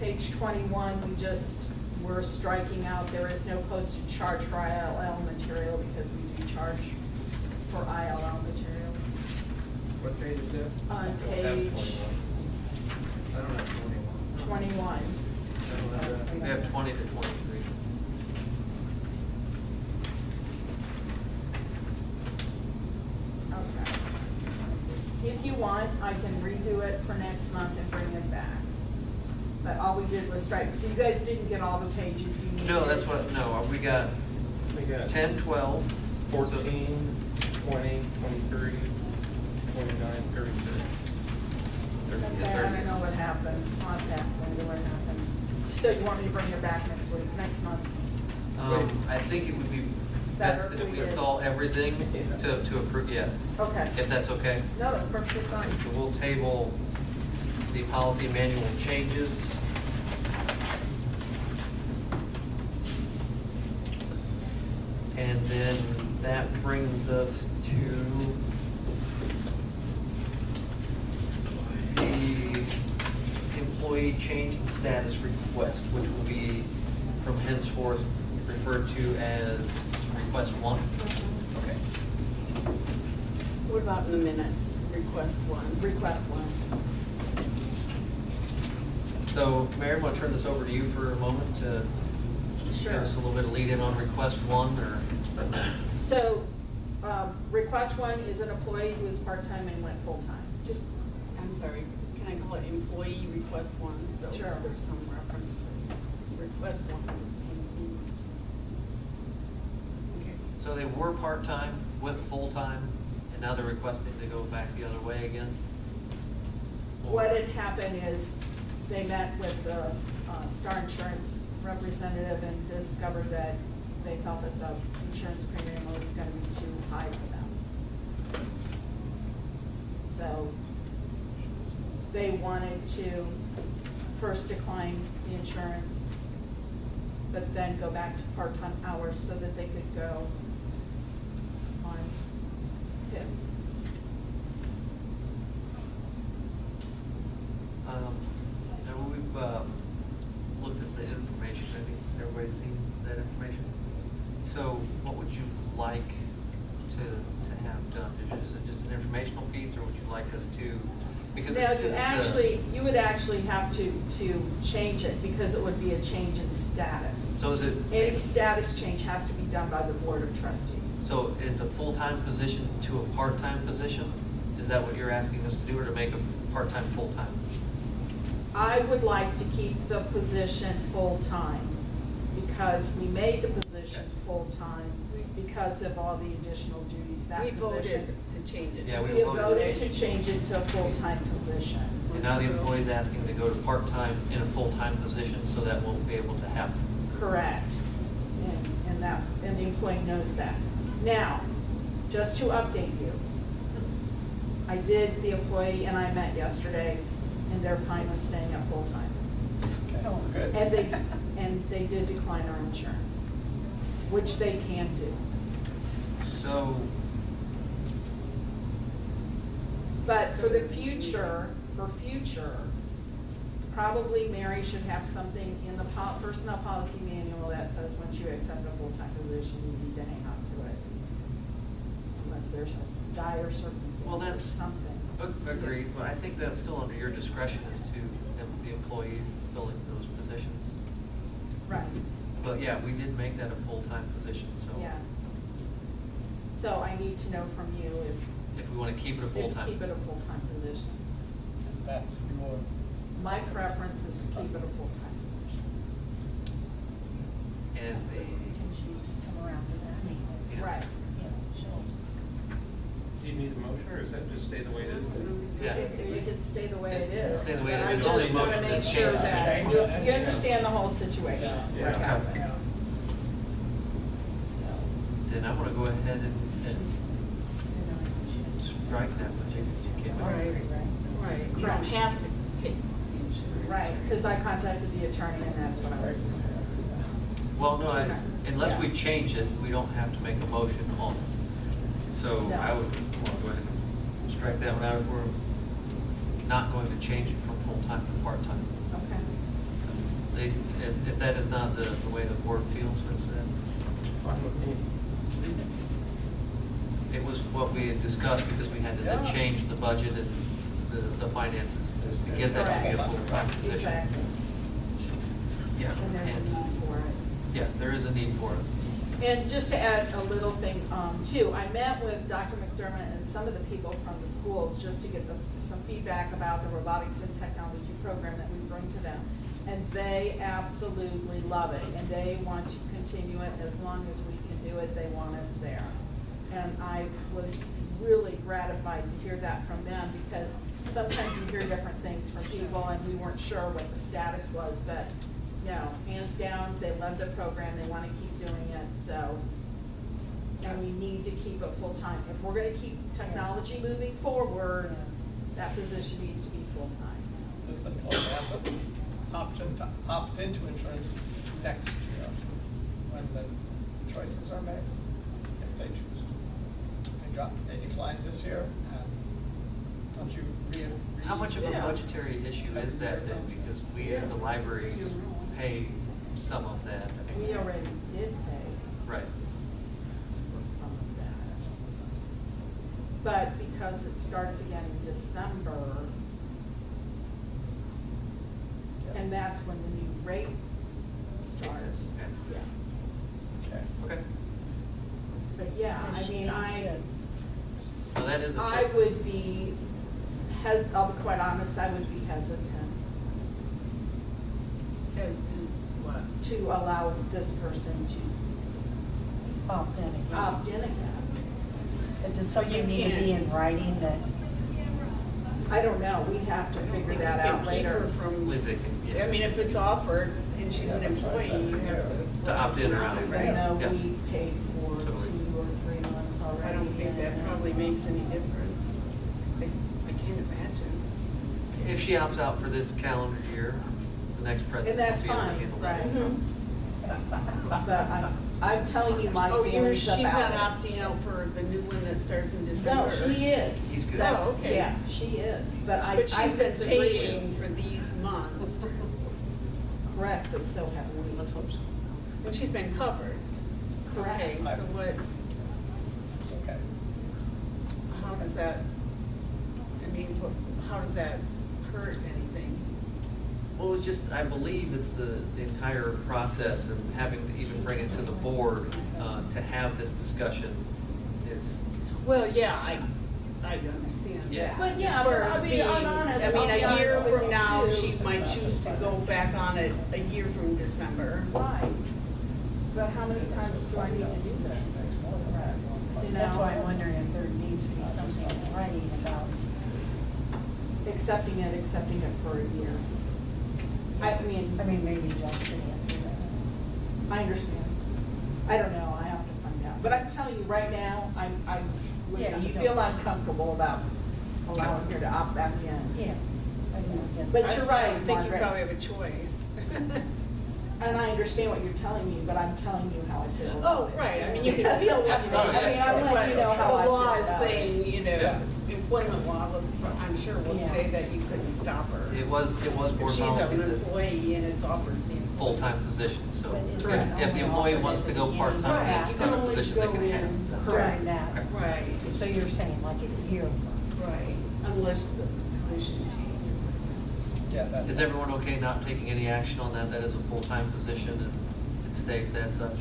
Speaker 1: Page 21, we're striking out, there is no postage charge for ILL material because we do charge for ILL material.
Speaker 3: What page is that?
Speaker 1: On
Speaker 4: Have
Speaker 1: page
Speaker 4: 21.
Speaker 3: I don't have 21.
Speaker 1: 21.
Speaker 3: I don't have that.
Speaker 2: we have 20 to 23.
Speaker 1: Okay. If you want, I can redo it for next month and bring it back. But all we did was strike, so you guys didn't get all the pages you needed?
Speaker 2: No, that's what, no, we got
Speaker 4: We got
Speaker 2: 10, 12.
Speaker 4: 14, 20, 23, 29, 33.
Speaker 1: Okay, I don't know what happened. I'll have to ask Linda what happened. So you want me to bring it back next week, next month?
Speaker 2: I think it would be
Speaker 1: Better
Speaker 2: best
Speaker 1: if
Speaker 2: if
Speaker 1: we
Speaker 2: we
Speaker 1: did.
Speaker 2: saw everything to approve, yeah,
Speaker 1: Okay.
Speaker 2: if that's okay.
Speaker 1: No, that's perfectly fine.
Speaker 2: So we'll table the policy manual changes. And then that brings us to the employee change in status request, which will be from henceforth referred to as request 1. Okay.
Speaker 6: What about in the minutes? Request one.
Speaker 1: Request one.
Speaker 2: So, Mary, I'm going to turn this over to you for a moment to
Speaker 1: Sure.
Speaker 2: give us a little bit of lead-in on request 1, or?
Speaker 1: So, request one is an employee who is part-time and went full-time.
Speaker 6: Just, I'm sorry, can I call it employee request one? So
Speaker 1: Sure.
Speaker 6: there's some reference. Request one is when okay.
Speaker 2: So they were part-time, went full-time, and now they're requesting to go back the other way again? Or-
Speaker 1: What had happened is they met with the Star Insurance representative and discovered that they felt that the insurance premium was gonna be too high for them. So they wanted to first decline the insurance, but then go back to part-time hours so that they could go on PIP.
Speaker 2: I to, because.
Speaker 1: Now,
Speaker 2: is
Speaker 1: you would actually have to change it because it would be a change in status.
Speaker 2: So is it?
Speaker 1: Any status change has to be done by the Board of Trustees.
Speaker 2: So is a full-time position to a part-time position? Is that what you're asking us to do, or to make a part-time full-time?
Speaker 1: I would like to keep the position full-time because we made the position
Speaker 2: Okay.
Speaker 1: full-time because of all the additional duties that
Speaker 6: We
Speaker 1: position.
Speaker 6: voted to change it.
Speaker 2: Yeah, we
Speaker 1: We have
Speaker 2: voted.
Speaker 1: voted to change it to a full-time position.
Speaker 2: And now the employee's asking to go to part-time in a full-time position, so that won't be able to happen.
Speaker 1: Correct. And the employee knows that. Now, just to update you, the employee and I met yesterday, and they're fine with staying at full-time.
Speaker 5: Oh, good.
Speaker 1: And they did decline our insurance, which they can do.
Speaker 2: So,
Speaker 1: But for the future, probably Mary should have something in the personnel policy manual that says once you accept a full-time position, you need to hang on to it. Unless there's a dire circumstance
Speaker 2: Well,
Speaker 1: or
Speaker 2: that's-
Speaker 1: something.
Speaker 2: agreed, but I think that's still under your discretion as to the employees filling those positions.
Speaker 1: Right,
Speaker 2: But yeah, we did make that a full-time position, so.
Speaker 1: yeah. So I need to know from you
Speaker 2: If we want to keep it a
Speaker 1: if
Speaker 2: full-time.
Speaker 1: keep it a full-time position.
Speaker 5: That's your,
Speaker 1: My preference is to keep it a full-time position.
Speaker 2: And
Speaker 7: And she's come around to that.
Speaker 2: Yeah.
Speaker 1: Right.
Speaker 7: Yeah, she'll.
Speaker 4: Do you need a motion, or is that just stay the way it is?
Speaker 2: Yeah.
Speaker 1: It could stay the way it is.
Speaker 2: Stay the way it
Speaker 1: But
Speaker 2: is. It's
Speaker 1: I
Speaker 2: only
Speaker 1: just want to
Speaker 4: motion
Speaker 1: make
Speaker 4: to
Speaker 1: sure
Speaker 4: change it.
Speaker 1: that
Speaker 5: Change
Speaker 1: you
Speaker 5: it.
Speaker 1: you understand the whole situation.
Speaker 4: Yeah.
Speaker 1: what happened.
Speaker 5: yeah.
Speaker 2: then I want to go ahead and strike that position.
Speaker 6: Right, right. You don't
Speaker 1: Correct.
Speaker 6: have to take the insurance.
Speaker 1: Right, because I contacted the attorney and that's what I was.
Speaker 2: Well, no, unless we change it, we don't have to make a motion on it. So
Speaker 1: No.
Speaker 2: I would want to go ahead and strike that one out if we're not going to change it from full-time to part-time.
Speaker 1: Okay.
Speaker 2: At least, if that is not the way the board feels,
Speaker 4: Fine with me.
Speaker 2: it was what we had discussed because we had to then
Speaker 5: Yeah.
Speaker 2: change the budget and the finances to get that to be a
Speaker 1: Correct.
Speaker 2: full-time position.
Speaker 1: Exactly.
Speaker 2: Yeah.
Speaker 1: And there's a need for it.
Speaker 2: Yeah, there is a need for it.
Speaker 1: And just to add a little thing too, I met with Dr. McDermott and some of the people from the schools just to get some feedback about the robotics and technology program that we bring to them. And they absolutely love it, and they want to continue it as long as we can do it. They want us there. And I was really gratified to hear that from them, because sometimes you hear different things from people, and we weren't sure what the status was, but no, hands down, they love the program, they want to keep doing it, so. And we need to keep it full-time. If we're going to keep technology moving forward, that position needs to be full-time.
Speaker 5: This employee has an option to opt into insurance next year when the choices are made, if they choose to. They decline this year, and don't you
Speaker 2: How much of a
Speaker 1: Yeah.
Speaker 2: budgetary issue is that then? Because we as the libraries pay some of that.
Speaker 1: We already did pay
Speaker 2: Right.
Speaker 1: for some of that. But because it starts again in December, and that's when the new rate starts.
Speaker 2: Okay.
Speaker 1: Yeah.
Speaker 5: Okay.
Speaker 2: Okay.
Speaker 1: But yeah, I mean,
Speaker 2: So that is a.
Speaker 1: I would be, I'll be quite honest, I would be hesitant
Speaker 6: As to what?
Speaker 1: to allow this person to
Speaker 7: Opt in again.
Speaker 1: opt in again.
Speaker 7: Does something need to be in writing that,
Speaker 1: I don't know, we have to figure that out
Speaker 6: Keep
Speaker 1: later.
Speaker 6: her
Speaker 2: I
Speaker 6: from,
Speaker 2: believe they can, yeah.
Speaker 6: I mean, if it's offered and she's an employee, you have to.
Speaker 2: To opt in or out.
Speaker 1: I
Speaker 6: Right.
Speaker 1: know
Speaker 2: Yeah.
Speaker 1: we paid for
Speaker 2: Totally.
Speaker 1: 2 or 3 months already.
Speaker 6: I don't think that
Speaker 1: and-
Speaker 6: probably makes any difference. I can't imagine.
Speaker 2: If she opts out for this calendar year, the next
Speaker 1: And
Speaker 2: president
Speaker 1: that's
Speaker 2: will be able to
Speaker 1: fine,
Speaker 2: handle that.
Speaker 1: right. But I'm telling you my
Speaker 6: Oh,
Speaker 1: feelings
Speaker 6: she's
Speaker 1: about
Speaker 6: not
Speaker 1: it.
Speaker 6: opting out for the new one that starts in
Speaker 1: No,
Speaker 6: December?
Speaker 1: she is.
Speaker 2: He's good.
Speaker 1: That's-
Speaker 6: Oh, okay.
Speaker 1: Yeah, she is, but
Speaker 6: But she's
Speaker 1: I
Speaker 6: been
Speaker 1: disagree with you.
Speaker 6: paying for these months,
Speaker 1: Correct, but so have we.
Speaker 2: Let's hope so.
Speaker 6: and she's been covered.
Speaker 1: Correct.
Speaker 6: Okay, so what,
Speaker 5: It's okay.
Speaker 6: how does that mean, how does that hurt anything?
Speaker 2: Well, it's just, I believe it's the entire process and having to even bring it to the board to have this discussion is,
Speaker 6: Well, yeah, I understand
Speaker 2: Yeah.
Speaker 6: that.
Speaker 1: But yeah,
Speaker 6: As far
Speaker 1: but
Speaker 6: as
Speaker 1: I mean,
Speaker 6: being-
Speaker 1: I'm honest,
Speaker 6: I mean,
Speaker 1: I'll be
Speaker 6: a year
Speaker 1: honest with
Speaker 6: from
Speaker 1: you,
Speaker 6: now,
Speaker 1: too.
Speaker 6: she might choose to go back on it a year from December.
Speaker 1: Right. But how many times do I need to do this? You know?
Speaker 7: That's why I'm wondering if there needs to be something in writing about,
Speaker 1: Accepting it for a year. I mean,
Speaker 7: maybe Jeff could answer that.
Speaker 1: I understand. I don't know, I have to find out. But I'm telling you, right now,
Speaker 7: Yeah, you
Speaker 1: feel
Speaker 7: don't.
Speaker 1: uncomfortable about allowing her to opt back in.
Speaker 7: Yeah. I don't get
Speaker 1: But
Speaker 7: that.
Speaker 1: you're right,
Speaker 6: I think you
Speaker 1: Margaret.
Speaker 6: probably have a choice.
Speaker 1: And I understand what you're telling me, but I'm telling you how I feel about
Speaker 6: Oh,
Speaker 1: it.
Speaker 6: right, I mean, you can feel what you
Speaker 2: Oh,
Speaker 6: want.
Speaker 2: yeah,
Speaker 1: I mean, I'm
Speaker 2: sure.
Speaker 1: letting you know how I
Speaker 6: The
Speaker 1: feel
Speaker 6: law is
Speaker 1: about it.
Speaker 6: saying, you know,
Speaker 2: Yeah.
Speaker 6: employment law, I'm sure will
Speaker 7: Yeah.
Speaker 6: say that you couldn't stop her.
Speaker 2: it was board
Speaker 6: If she's
Speaker 2: policy
Speaker 6: an
Speaker 2: that
Speaker 6: employee and it's offered being.
Speaker 2: full-time position, so
Speaker 7: But is
Speaker 1: that
Speaker 2: if the employee wants to go part-time,
Speaker 6: Right,
Speaker 2: that's
Speaker 6: you
Speaker 2: not
Speaker 6: can
Speaker 2: a
Speaker 6: only
Speaker 2: position they
Speaker 6: go
Speaker 2: can have.
Speaker 6: in.
Speaker 2: That's-
Speaker 7: During that.
Speaker 2: Okay.
Speaker 6: Right,
Speaker 7: So you're saying like a year?
Speaker 6: right, unless the position changes.
Speaker 5: Yeah, that's.
Speaker 2: Is everyone okay not taking any action on that? That is a full-time position and it stays as such.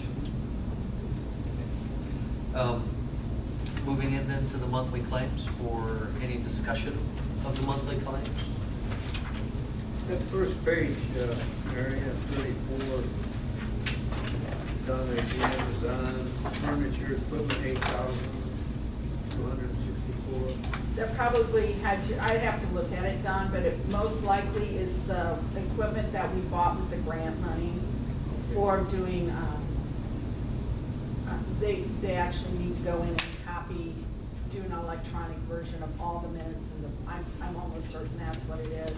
Speaker 2: Moving in then to the monthly claims for any discussion of the monthly claims?
Speaker 3: That first page, Mary, at 34, down there, the Amazon furniture, equipment, 8,264.
Speaker 1: That probably had to, I'd have to look at it, Don, but it most likely is the equipment that we bought with the grant money for doing, they actually need to go in and copy, do an electronic version of all the minutes, and I'm almost certain that's what it is,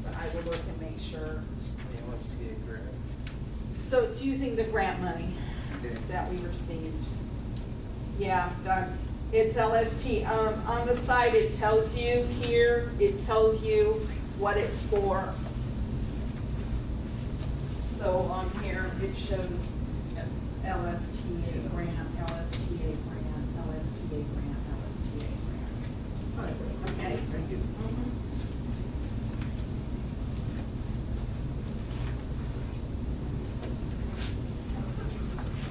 Speaker 1: but I will look and make sure.
Speaker 4: The LSTA grant.
Speaker 1: So it's using the grant money
Speaker 3: Okay.
Speaker 1: that we received. Yeah, it's LST. On the side, it tells you here, it tells you what it's for. So on here, it shows LSTA grant, LSTA grant, LSTA grant, LSTA grant. Okay?
Speaker 3: Thank you.
Speaker 1: Mhm.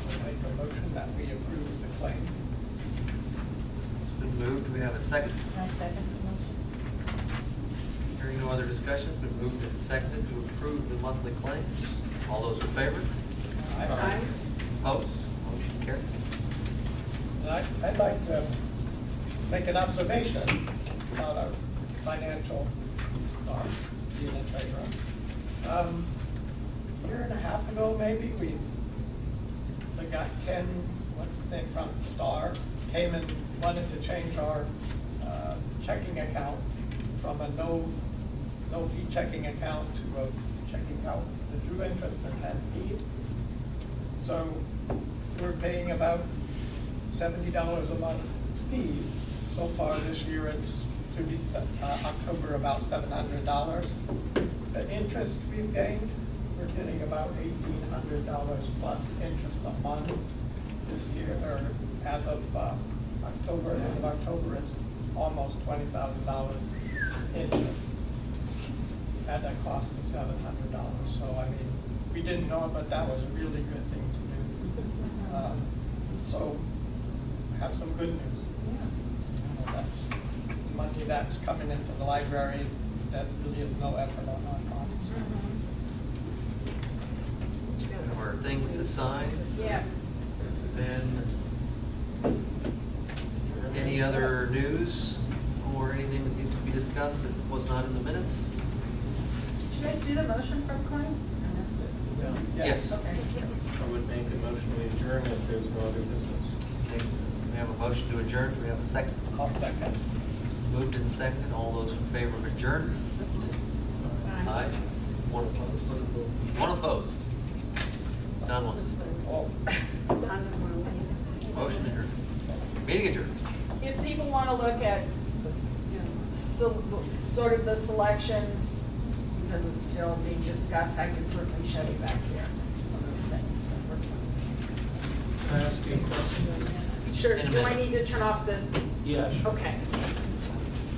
Speaker 5: I'll make a motion that we approve the claims.
Speaker 2: It's been moved. Do we have a second?
Speaker 7: Can I second the motion?
Speaker 2: Hearing no other discussion, it's been moved and seconded to approve the monthly claims. All those in favor?
Speaker 6: Aye.
Speaker 2: Opposed? Motion carried.
Speaker 5: And I'd like to make an observation about our financial star, being a treasurer. A year and a half ago, maybe, we got Ken, what's his name, from Star, came and wanted to change our checking account from a no-fee checking account to a checking account that drew interest and had fees. So we're paying about $70 a month fees. So far this year, it's to be October about $700. The interest we've gained, we're getting about $1,800 plus interest a month this year, or as of October, end of October, it's almost $20,000 interest at a cost of $700. So I mean, we didn't know it, but that was a really good thing to do. So have some good news. That's money that's coming into the library that really is no effort on our part.
Speaker 2: There were things to sign.
Speaker 1: Yeah.
Speaker 2: Then, any other news or anything that needs to be discussed that was not in the minutes?
Speaker 1: Did you guys do the motion for claims? I missed it.
Speaker 2: Yes.
Speaker 1: Okay.
Speaker 4: I would make a motion to adjourn if there's no other business.
Speaker 2: Okay. We have a motion to adjourn. Do we have a second?
Speaker 5: I'll second.
Speaker 2: Moved and seconded. All those in favor of adjournment? Aye. One opposed? One opposed. Don wants to stay.
Speaker 5: Oh.
Speaker 6: Don doesn't want to leave.
Speaker 2: Motion adjourned. Meeting adjourned.
Speaker 1: If people want to look at, sort of the selections, because it's still being discussed, I can certainly show you back here, some of the things that we're doing.
Speaker 4: Can I ask you a question?
Speaker 1: Sure,
Speaker 2: In a
Speaker 1: do I
Speaker 2: minute.
Speaker 1: need to turn off the,
Speaker 4: Yeah, sure.
Speaker 1: okay.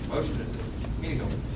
Speaker 2: Motion adjourned. you go.